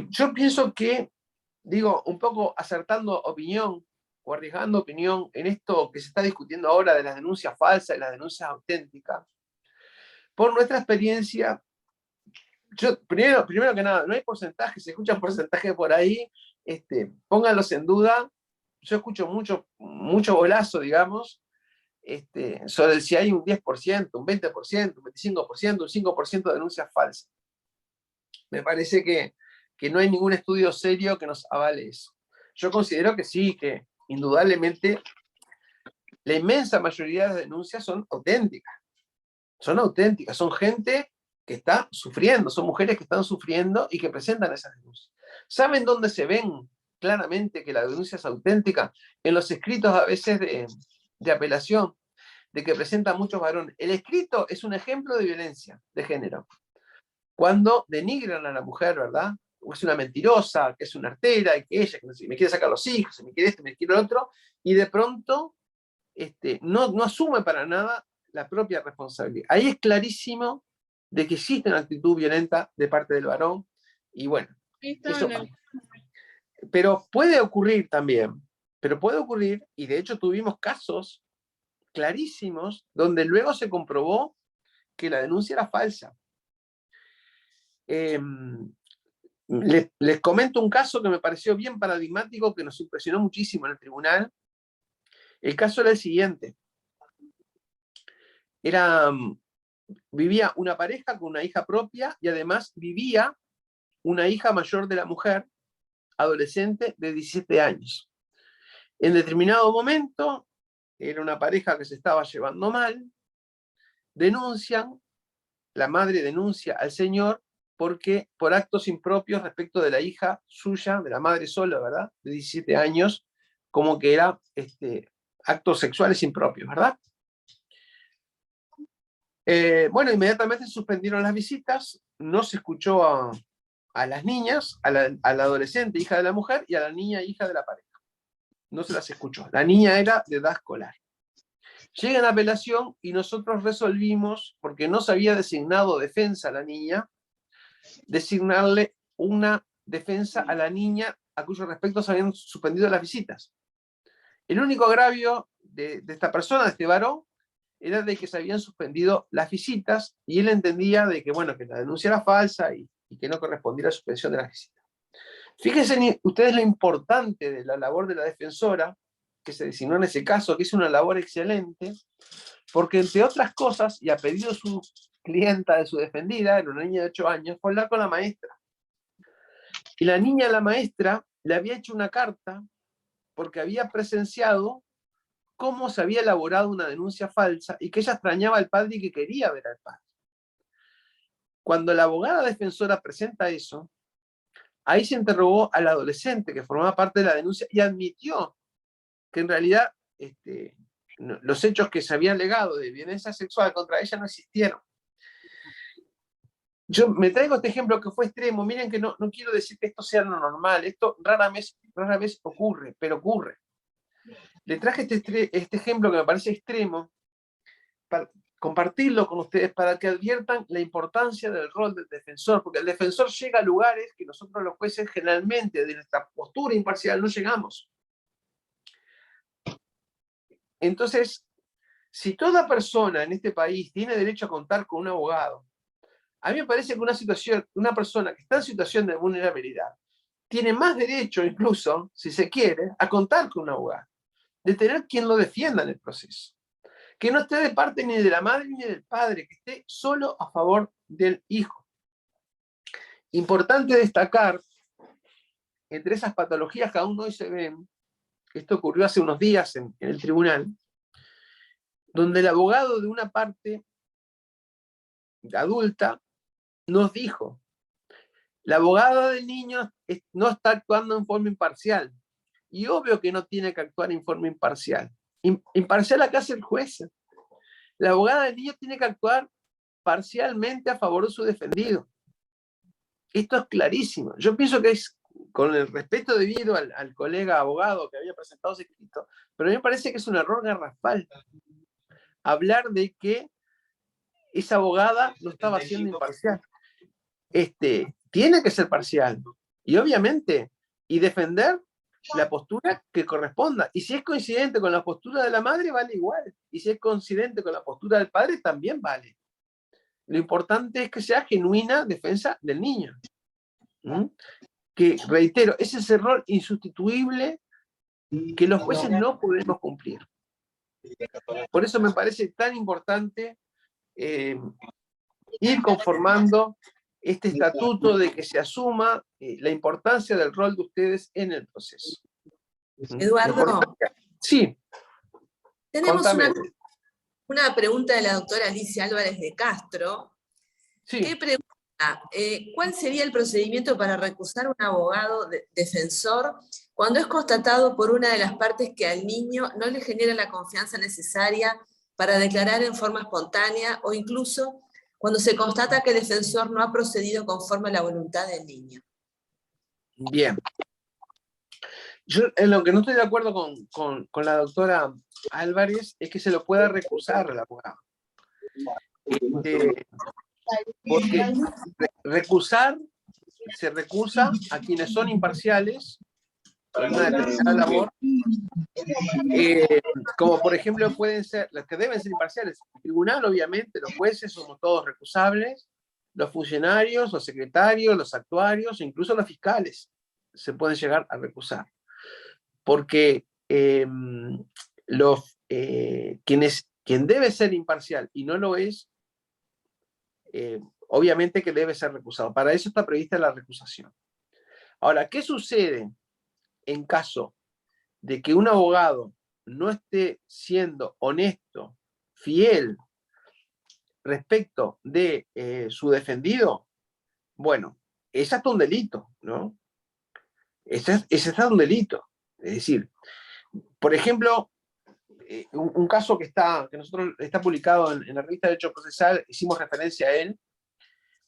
Yo pienso que, digo, un poco acertando opinión o arriesgando opinión en esto que se está discutiendo ahora de las denuncias falsas y las denuncias auténticas, por nuestra experiencia, yo, primero que nada, no hay porcentajes, se escuchan porcentajes por ahí, pónganlos en duda. Yo escucho mucho golazo, digamos, sobre si hay un 10%, un 20%, un 25%, un 5% de denuncias falsas. Me parece que no hay ningún estudio serio que nos avale eso. Yo considero que sí, que indudablemente la inmensa mayoría de las denuncias son auténticas. Son gente que está sufriendo, son mujeres que están sufriendo y que presentan esas denuncias. ¿Saben dónde se ven claramente que la denuncia es auténtica? En los escritos a veces de apelación, de que presentan muchos varones. El escrito es un ejemplo de violencia de género. Cuando denigran a la mujer, ¿verdad? Es una mentirosa, que es una artera, y que ella, que me quiere sacar los hijos, me quiere esto, me quiere lo otro, y de pronto no asume para nada la propia responsabilidad. Ahí es clarísimo de que existe una actitud violenta de parte del varón, y bueno, eso pasa. Pero puede ocurrir también, y de hecho tuvimos casos clarísimos donde luego se comprobó que la denuncia era falsa. Les comento un caso que me pareció bien paradigmático, que nos impresionó muchísimo en el tribunal. El caso era el siguiente. Vivía una pareja con una hija propia y además vivía una hija mayor de la mujer, adolescente de 17 años. En determinado momento, era una pareja que se estaba llevando mal, la madre denuncia al señor porque por actos impropios respecto de la hija suya, de la madre sola, ¿verdad?, de 17 años, como que era actos sexuales impropios, ¿verdad? Bueno, inmediatamente se suspendieron las visitas, no se escuchó a las niñas, a la adolescente, hija de la mujer, y a la niña, hija de la pareja. No se las escuchó. La niña era de edad escolar. Llega en apelación y nosotros resolvimos, porque no se había designado defensa a la niña, designarle una defensa a la niña a cuyo respecto se habían suspendido las visitas. El único agravio de esta persona, de este varón, era de que se habían suspendido las visitas y él entendía de que, bueno, que la denuncia era falsa y que no correspondía a la suspensión de las visitas. Fíjense ustedes lo importante de la labor de la defensora, que se designó en ese caso, que es una labor excelente, porque entre otras cosas, y a pedido de su clienta, de su defendida, era una niña de 8 años, fue hablar con la maestra. Y la niña, la maestra, le había hecho una carta porque había presenciado cómo se había elaborado una denuncia falsa y que ella extrañaba al padre y que quería ver al padre. Cuando la abogada defensora presenta eso, ahí se interrogó al adolescente que formaba parte de la denuncia y admitió que en realidad los hechos que se habían alegado de violencia sexual contra ella no existieron. Yo me traigo este ejemplo que fue extremo. Miren que no quiero decir que esto sea lo normal, esto rara vez ocurre, pero ocurre. Le traje este ejemplo que me parece extremo para compartirlo con ustedes para que adviertan la importancia del rol del defensor, porque el defensor llega a lugares que nosotros los jueces generalmente de nuestra postura imparcial no llegamos. Entonces, Si toda persona en este país tiene derecho a contar con un abogado, a mí me parece que una persona que está en situación de vulnerabilidad tiene más derecho, incluso, si se quiere, a contar con un abogado, de tener quien lo defienda en el proceso. Que no esté de parte ni de la madre ni del padre, que esté solo a favor del hijo. Importante destacar, entre esas patologías que aún hoy se ven, esto ocurrió hace unos días en el tribunal, donde el abogado de una parte adulta nos dijo: la abogada del niño no está actuando en forma imparcial. Y obvio que no tiene que actuar en forma imparcial. Imparcial acá es el juez. La abogada del niño tiene que actuar parcialmente a favor de su defendido. Esto es clarísimo. Yo pienso que es, con el respeto debido al colega abogado que había presentado ese escrito, pero a mí me parece que es un error garrafal hablar de que esa abogada no estaba siendo imparcial. Tiene que ser parcial. Y obviamente, y defender la postura que corresponda. Y si es coincidente con la postura de la madre, vale igual. Y si es coincidente con la postura del padre, también vale. Lo importante es que sea genuina defensa del niño. Que, reitero, ese es el rol insustituible que los jueces no podemos cumplir. Por eso me parece tan importante ir conformando este estatuto de que se asuma la importancia del rol de ustedes en el proceso. Eduardo, sí. Tenemos una pregunta de la doctora Alicia Álvarez de Castro, sí. que pregunta, ¿cuál sería el procedimiento para recusar un abogado defensor cuando es constatado por una de las partes que al niño no le genera la confianza necesaria para declarar en forma espontánea, o incluso cuando se constata que el defensor no ha procedido conforme a la voluntad del niño? Bien. Yo en lo que no estoy de acuerdo con la doctora Álvarez es que se lo pueda recusar al abogado. Porque recusar se recusa a quienes son imparciales en una determinada labor, como por ejemplo pueden ser, las que deben ser imparciales, el tribunal obviamente, los jueces somos todos recusables, los funcionarios, los secretarios, los actuarios, incluso los fiscales se pueden llegar a recusar. Porque quien debe ser imparcial y no lo es, obviamente que debe ser recusado. Para eso está prevista la recusación. Ahora, ¿qué sucede en caso de que un abogado no esté siendo honesto, fiel, respecto de su defendido? Bueno, ese está un delito, ¿no? Ese está un delito. Es decir, por ejemplo, un caso que nosotros está publicado en la revista de Derecho Procesal, hicimos referencia a él,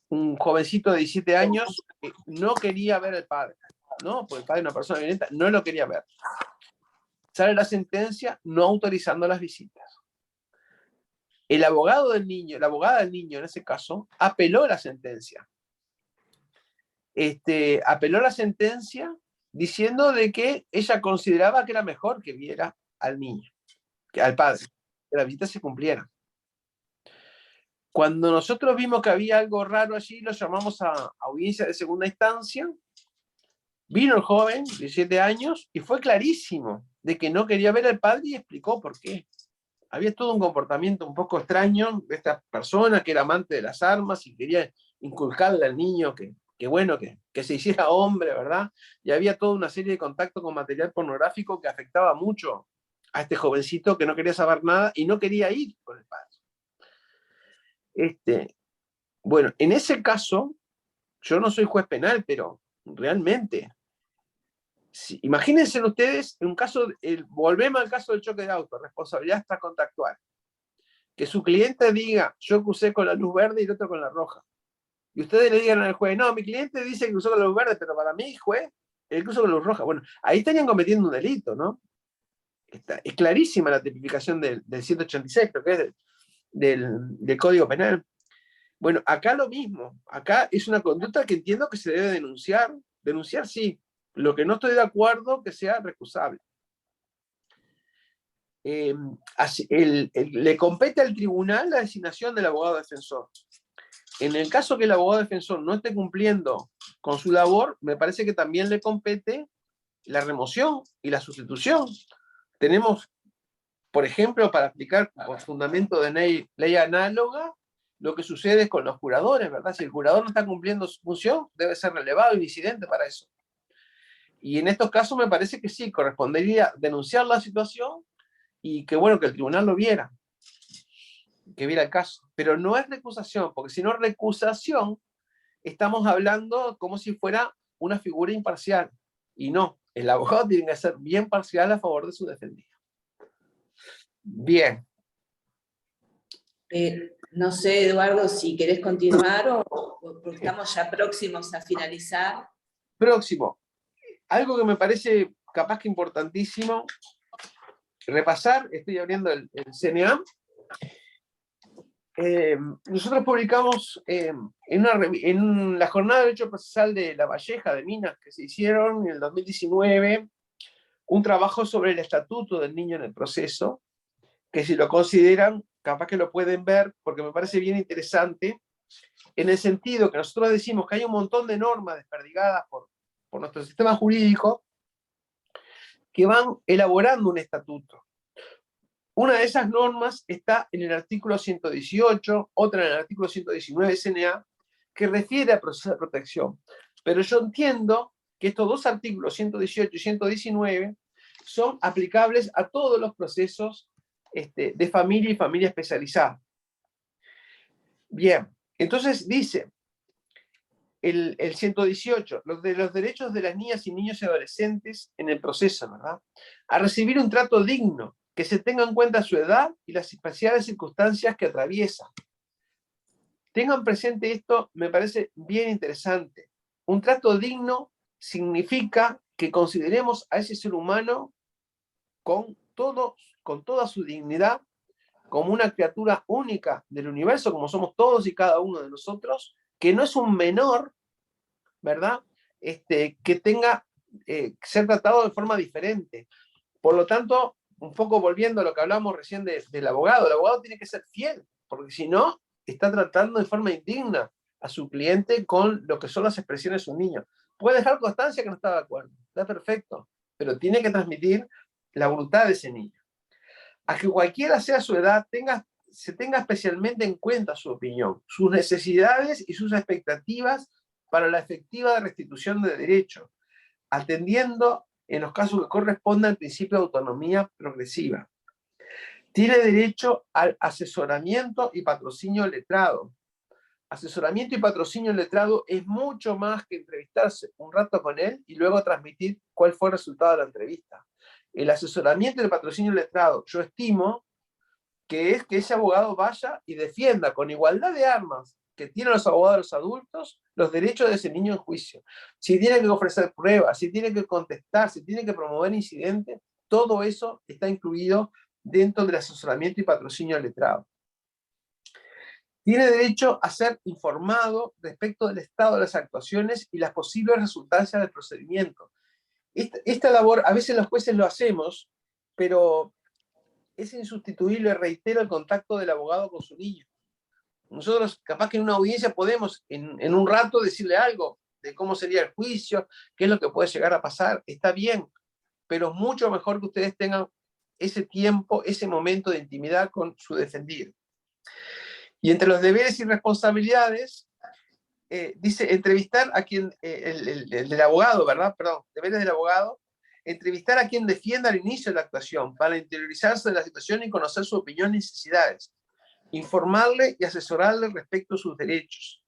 un jovencito de 17 años que no quería ver al padre, ¿no? Porque el padre es una persona violenta, no lo quería ver. Sale la sentencia no autorizando las visitas. El abogado del niño, la abogada del niño en ese caso, apeló la sentencia. Apeló la sentencia diciendo de que ella consideraba que era mejor que viera al niño, al padre, que las visitas se cumplieran. Cuando nosotros vimos que había algo raro allí, lo llamamos a audiencia de segunda instancia. Vino el joven, 17 años, y fue clarísimo de que no quería ver al padre y explicó por qué. Había todo un comportamiento un poco extraño de esta persona que era amante de las armas y quería inculcarle al niño que se hiciera hombre, ¿verdad? Y había toda una serie de contactos con material pornográfico que afectaba mucho a este jovencito que no quería saber nada y no quería ir con el padre. Bueno, en ese caso, yo no soy juez penal, pero realmente, imagínense ustedes, en un caso, volvemos al caso del choque de auto, responsabilidad extracontractual, que su cliente diga, yo crucé con la luz verde y el otro con la roja, y ustedes le digan al juez, no, mi cliente dice que cruzó con la luz verde, pero para mí, juez, él cruzó con la luz roja. Bueno, ahí estarían cometiendo un delito, ¿no? Es clarísima la tipificación del 186, que es del Código Penal. Bueno, acá lo mismo. Acá es una conducta que entiendo que se debe denunciar. Denunciar sí. Lo que no estoy de acuerdo que sea recusable. le compete al tribunal la designación del abogado defensor. En el caso que el abogado defensor no esté cumpliendo con su labor, me parece que también le compete la remoción y la sustitución. Tenemos, por ejemplo, para aplicar por fundamento de ley análoga, lo que sucede con los curadores, ¿verdad? Si el curador no está cumpliendo su función, debe ser relevado y disidente para eso. Y en estos casos me parece que sí, correspondería denunciar la situación y que bueno, que el tribunal lo viera, que viera el caso. Pero no es recusación, porque si no es recusación, estamos hablando como si fuera una figura imparcial. Y no, el abogado tiene que ser bien parcial a favor de su defendido. Bien. No sé, Eduardo, si querés continuar o porque estamos ya próximos a finalizar. Próximo. Algo que me parece capaz que importantísimo repasar, estoy abriendo el CNA. Nosotros publicamos en la jornada de derecho procesal de La Valleja, de Minas, que se hicieron en el 2019, un trabajo sobre el estatuto del niño en el proceso, que si lo consideran, capaz que lo pueden ver, porque me parece bien interesante, en el sentido que nosotros decimos que hay un montón de normas desperdigadas por nuestro sistema jurídico, que van elaborando un estatuto. Una de esas normas está en el artículo 118, otra en el artículo 119 CNA, que refiere a proceso de protección. Pero yo entiendo que estos dos artículos, 118 y 119, son aplicables a todos los procesos de familia y familia especializada. Bien, entonces dice el 118, los derechos de las niñas y niños y adolescentes en el proceso, ¿verdad? A recibir un trato digno, que se tenga en cuenta su edad y las especiales circunstancias que atraviesa. Tengan presente esto, me parece bien interesante. Un trato digno significa que consideremos a ese ser humano con toda su dignidad, como una criatura única del universo, como somos todos y cada uno de nosotros, que no es un menor, ¿verdad? Que tenga que ser tratado de forma diferente. Por lo tanto, un poco volviendo a lo que hablamos recién del abogado, el abogado tiene que ser fiel, porque si no, está tratando de forma indigna a su cliente con lo que son las expresiones de un niño. Puede dejar constancia que no está de acuerdo, está perfecto, pero tiene que transmitir la voluntad de ese niño. A que cualquiera sea su edad, se tenga especialmente en cuenta su opinión, sus necesidades y sus expectativas para la efectiva restitución de derechos, atendiendo en los casos que correspondan al principio de autonomía progresiva. Tiene derecho al asesoramiento y patrocinio letrado. Asesoramiento y patrocinio letrado es mucho más que entrevistarse un rato con él y luego transmitir cuál fue el resultado de la entrevista. El asesoramiento y el patrocinio letrado, yo estimo que es que ese abogado vaya y defienda con igualdad de armas que tienen los abogados de los adultos, los derechos de ese niño en juicio. Si tiene que ofrecer pruebas, si tiene que contestar, si tiene que promover incidentes, todo eso está incluido dentro del asesoramiento y patrocinio letrado. Tiene derecho a ser informado respecto del estado de las actuaciones y las posibles resultancias del procedimiento. Esta labor, a veces los jueces lo hacemos, pero es insustituible, reitero, el contacto del abogado con su niño. Nosotros, capaz que en una audiencia podemos en un rato decirle algo de cómo sería el juicio, qué es lo que puede llegar a pasar, está bien, pero es mucho mejor que ustedes tengan ese tiempo, ese momento de intimidad con su defendido. Y entre los deberes y responsabilidades, dice entrevistar a quien, el del abogado, ¿verdad? Perdón, deberes del abogado, entrevistar a quien defienda al inicio de la actuación para interiorizarse de la situación y conocer su opinión y necesidades. Informarle y asesorarle respecto a sus derechos,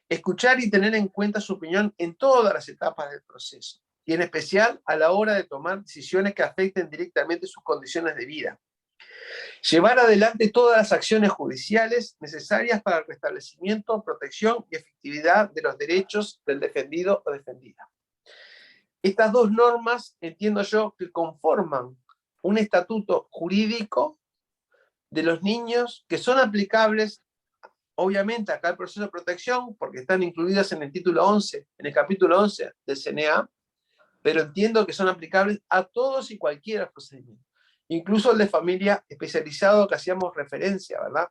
escuchar y tener en cuenta su opinión en todas las etapas del proceso, y en especial a la hora de tomar decisiones que afecten directamente sus condiciones de vida. Llevar adelante todas las acciones judiciales necesarias para el restablecimiento, protección y efectividad de los derechos del defendido o defendida. Estas dos normas, entiendo yo, que conforman un estatuto jurídico de los niños que son aplicables, obviamente, acá al proceso de protección, porque están incluidas en el título 11, en el capítulo 11 del CNA, pero entiendo que son aplicables a todos y cualquiera procedimiento. incluso el de familia especializado que hacíamos referencia, ¿verdad?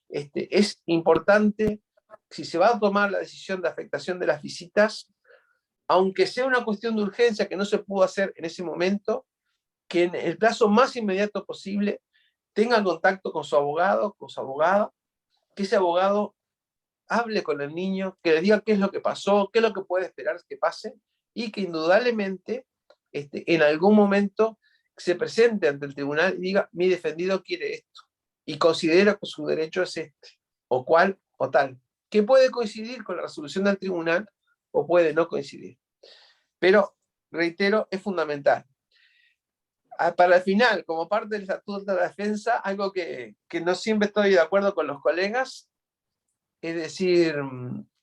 Es importante, si se va a tomar la decisión de afectación de las visitas, aunque sea una cuestión de urgencia que no se pudo hacer en ese momento, que en el plazo más inmediato posible tengan contacto con su abogado, con su abogada, que ese abogado hable con el niño, que le diga qué es lo que pasó, qué es lo que puede esperar que pase, y que indudablemente en algún momento se presente ante el tribunal y diga, mi defendido quiere esto, y considera que su derecho es este, o cual, o tal, que puede coincidir con la resolución del tribunal, o puede no coincidir. Pero, reitero, es fundamental. Para el final, como parte del estatuto de la defensa, algo que no siempre estoy de acuerdo con los colegas, es decir,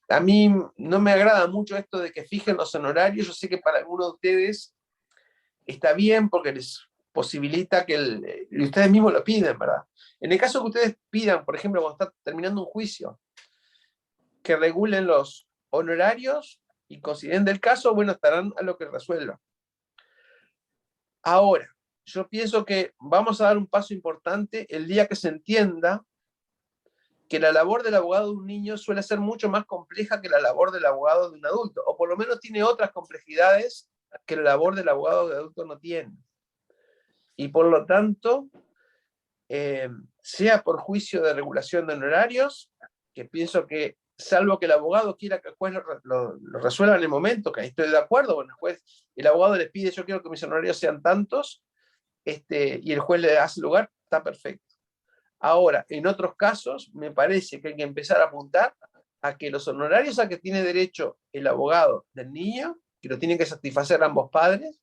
a mí no me agrada mucho esto de que fijen los honorarios. Yo sé que para algunos de ustedes está bien porque les posibilita que y ustedes mismos lo piden, ¿verdad? En el caso que ustedes pidan, por ejemplo, cuando está terminando un juicio, que regulen los honorarios y consideren del caso, bueno, estarán a lo que resuelvan. Ahora, yo pienso que vamos a dar un paso importante el día que se entienda que la labor del abogado de un niño suele ser mucho más compleja que la labor del abogado de un adulto, o por lo menos tiene otras complejidades que la labor del abogado de adulto no tiene. Y por lo tanto, sea por juicio de regulación de honorarios, que pienso que, salvo que el abogado quiera que el juez lo resuelva en el momento, que ahí estoy de acuerdo, bueno, el abogado le pide, yo quiero que mis honorarios sean tantos, y el juez le hace lugar, está perfecto. Ahora, en otros casos, me parece que hay que empezar a apuntar a que los honorarios a que tiene derecho el abogado del niño, que lo tienen que satisfacer ambos padres,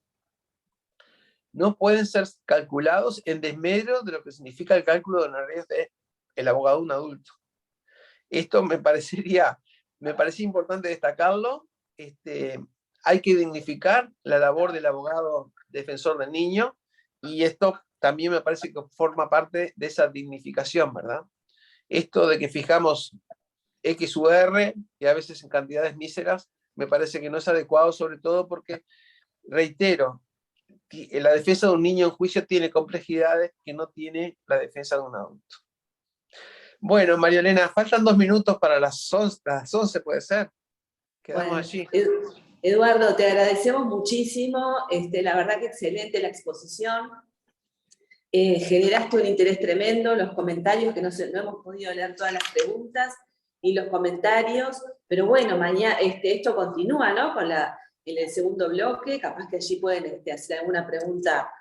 no pueden ser calculados en desmedro de lo que significa el cálculo de honorarios del abogado de un adulto. Esto me parecía importante destacarlo. Hay que dignificar la labor del abogado defensor del niño, y esto también me parece que forma parte de esa dignificación, ¿verdad? Esto de que fijamos X u R, y a veces en cantidades míseras, me parece que no es adecuado, sobre todo porque, reitero, la defensa de un niño en juicio tiene complejidades que no tiene la defensa de un adulto. Bueno, María Elena, faltan 2 minutos para las 11, puede ser. Quedamos Bueno, allí. Eduardo, te agradecemos muchísimo, la verdad que excelente la exposición. Generaste un interés tremendo, los comentarios, que no hemos podido leer todas las preguntas y los comentarios, pero bueno, mañana esto continúa, ¿no? En el segundo bloque, capaz que allí pueden hacer alguna pregunta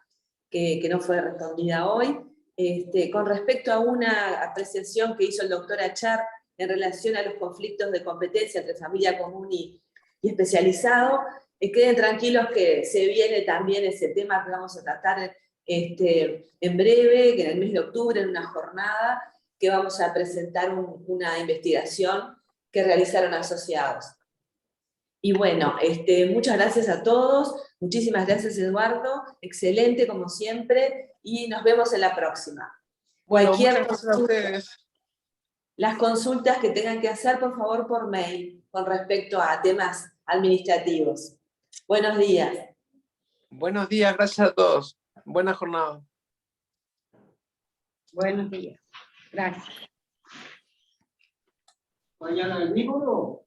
que no fue respondida hoy. Con respecto a una apreciación que hizo el doctor Achar en relación a los conflictos de competencia entre familia común y especializado, queden tranquilos que se viene también ese tema que vamos a tratar en breve, que en el mes de octubre, en una jornada, que vamos a presentar una investigación que realizaron asociados. Y bueno, muchas gracias a todos, muchísimas gracias Eduardo, excelente como siempre, y nos vemos en la próxima. Bueno, muchas gracias a ustedes. Las consultas que tengan que hacer, por favor, por mail, con respecto a temas administrativos. Buenos días. Buenos días, gracias a todos. Buena jornada. Buenos días. Gracias. Mañana el mismo, ¿no?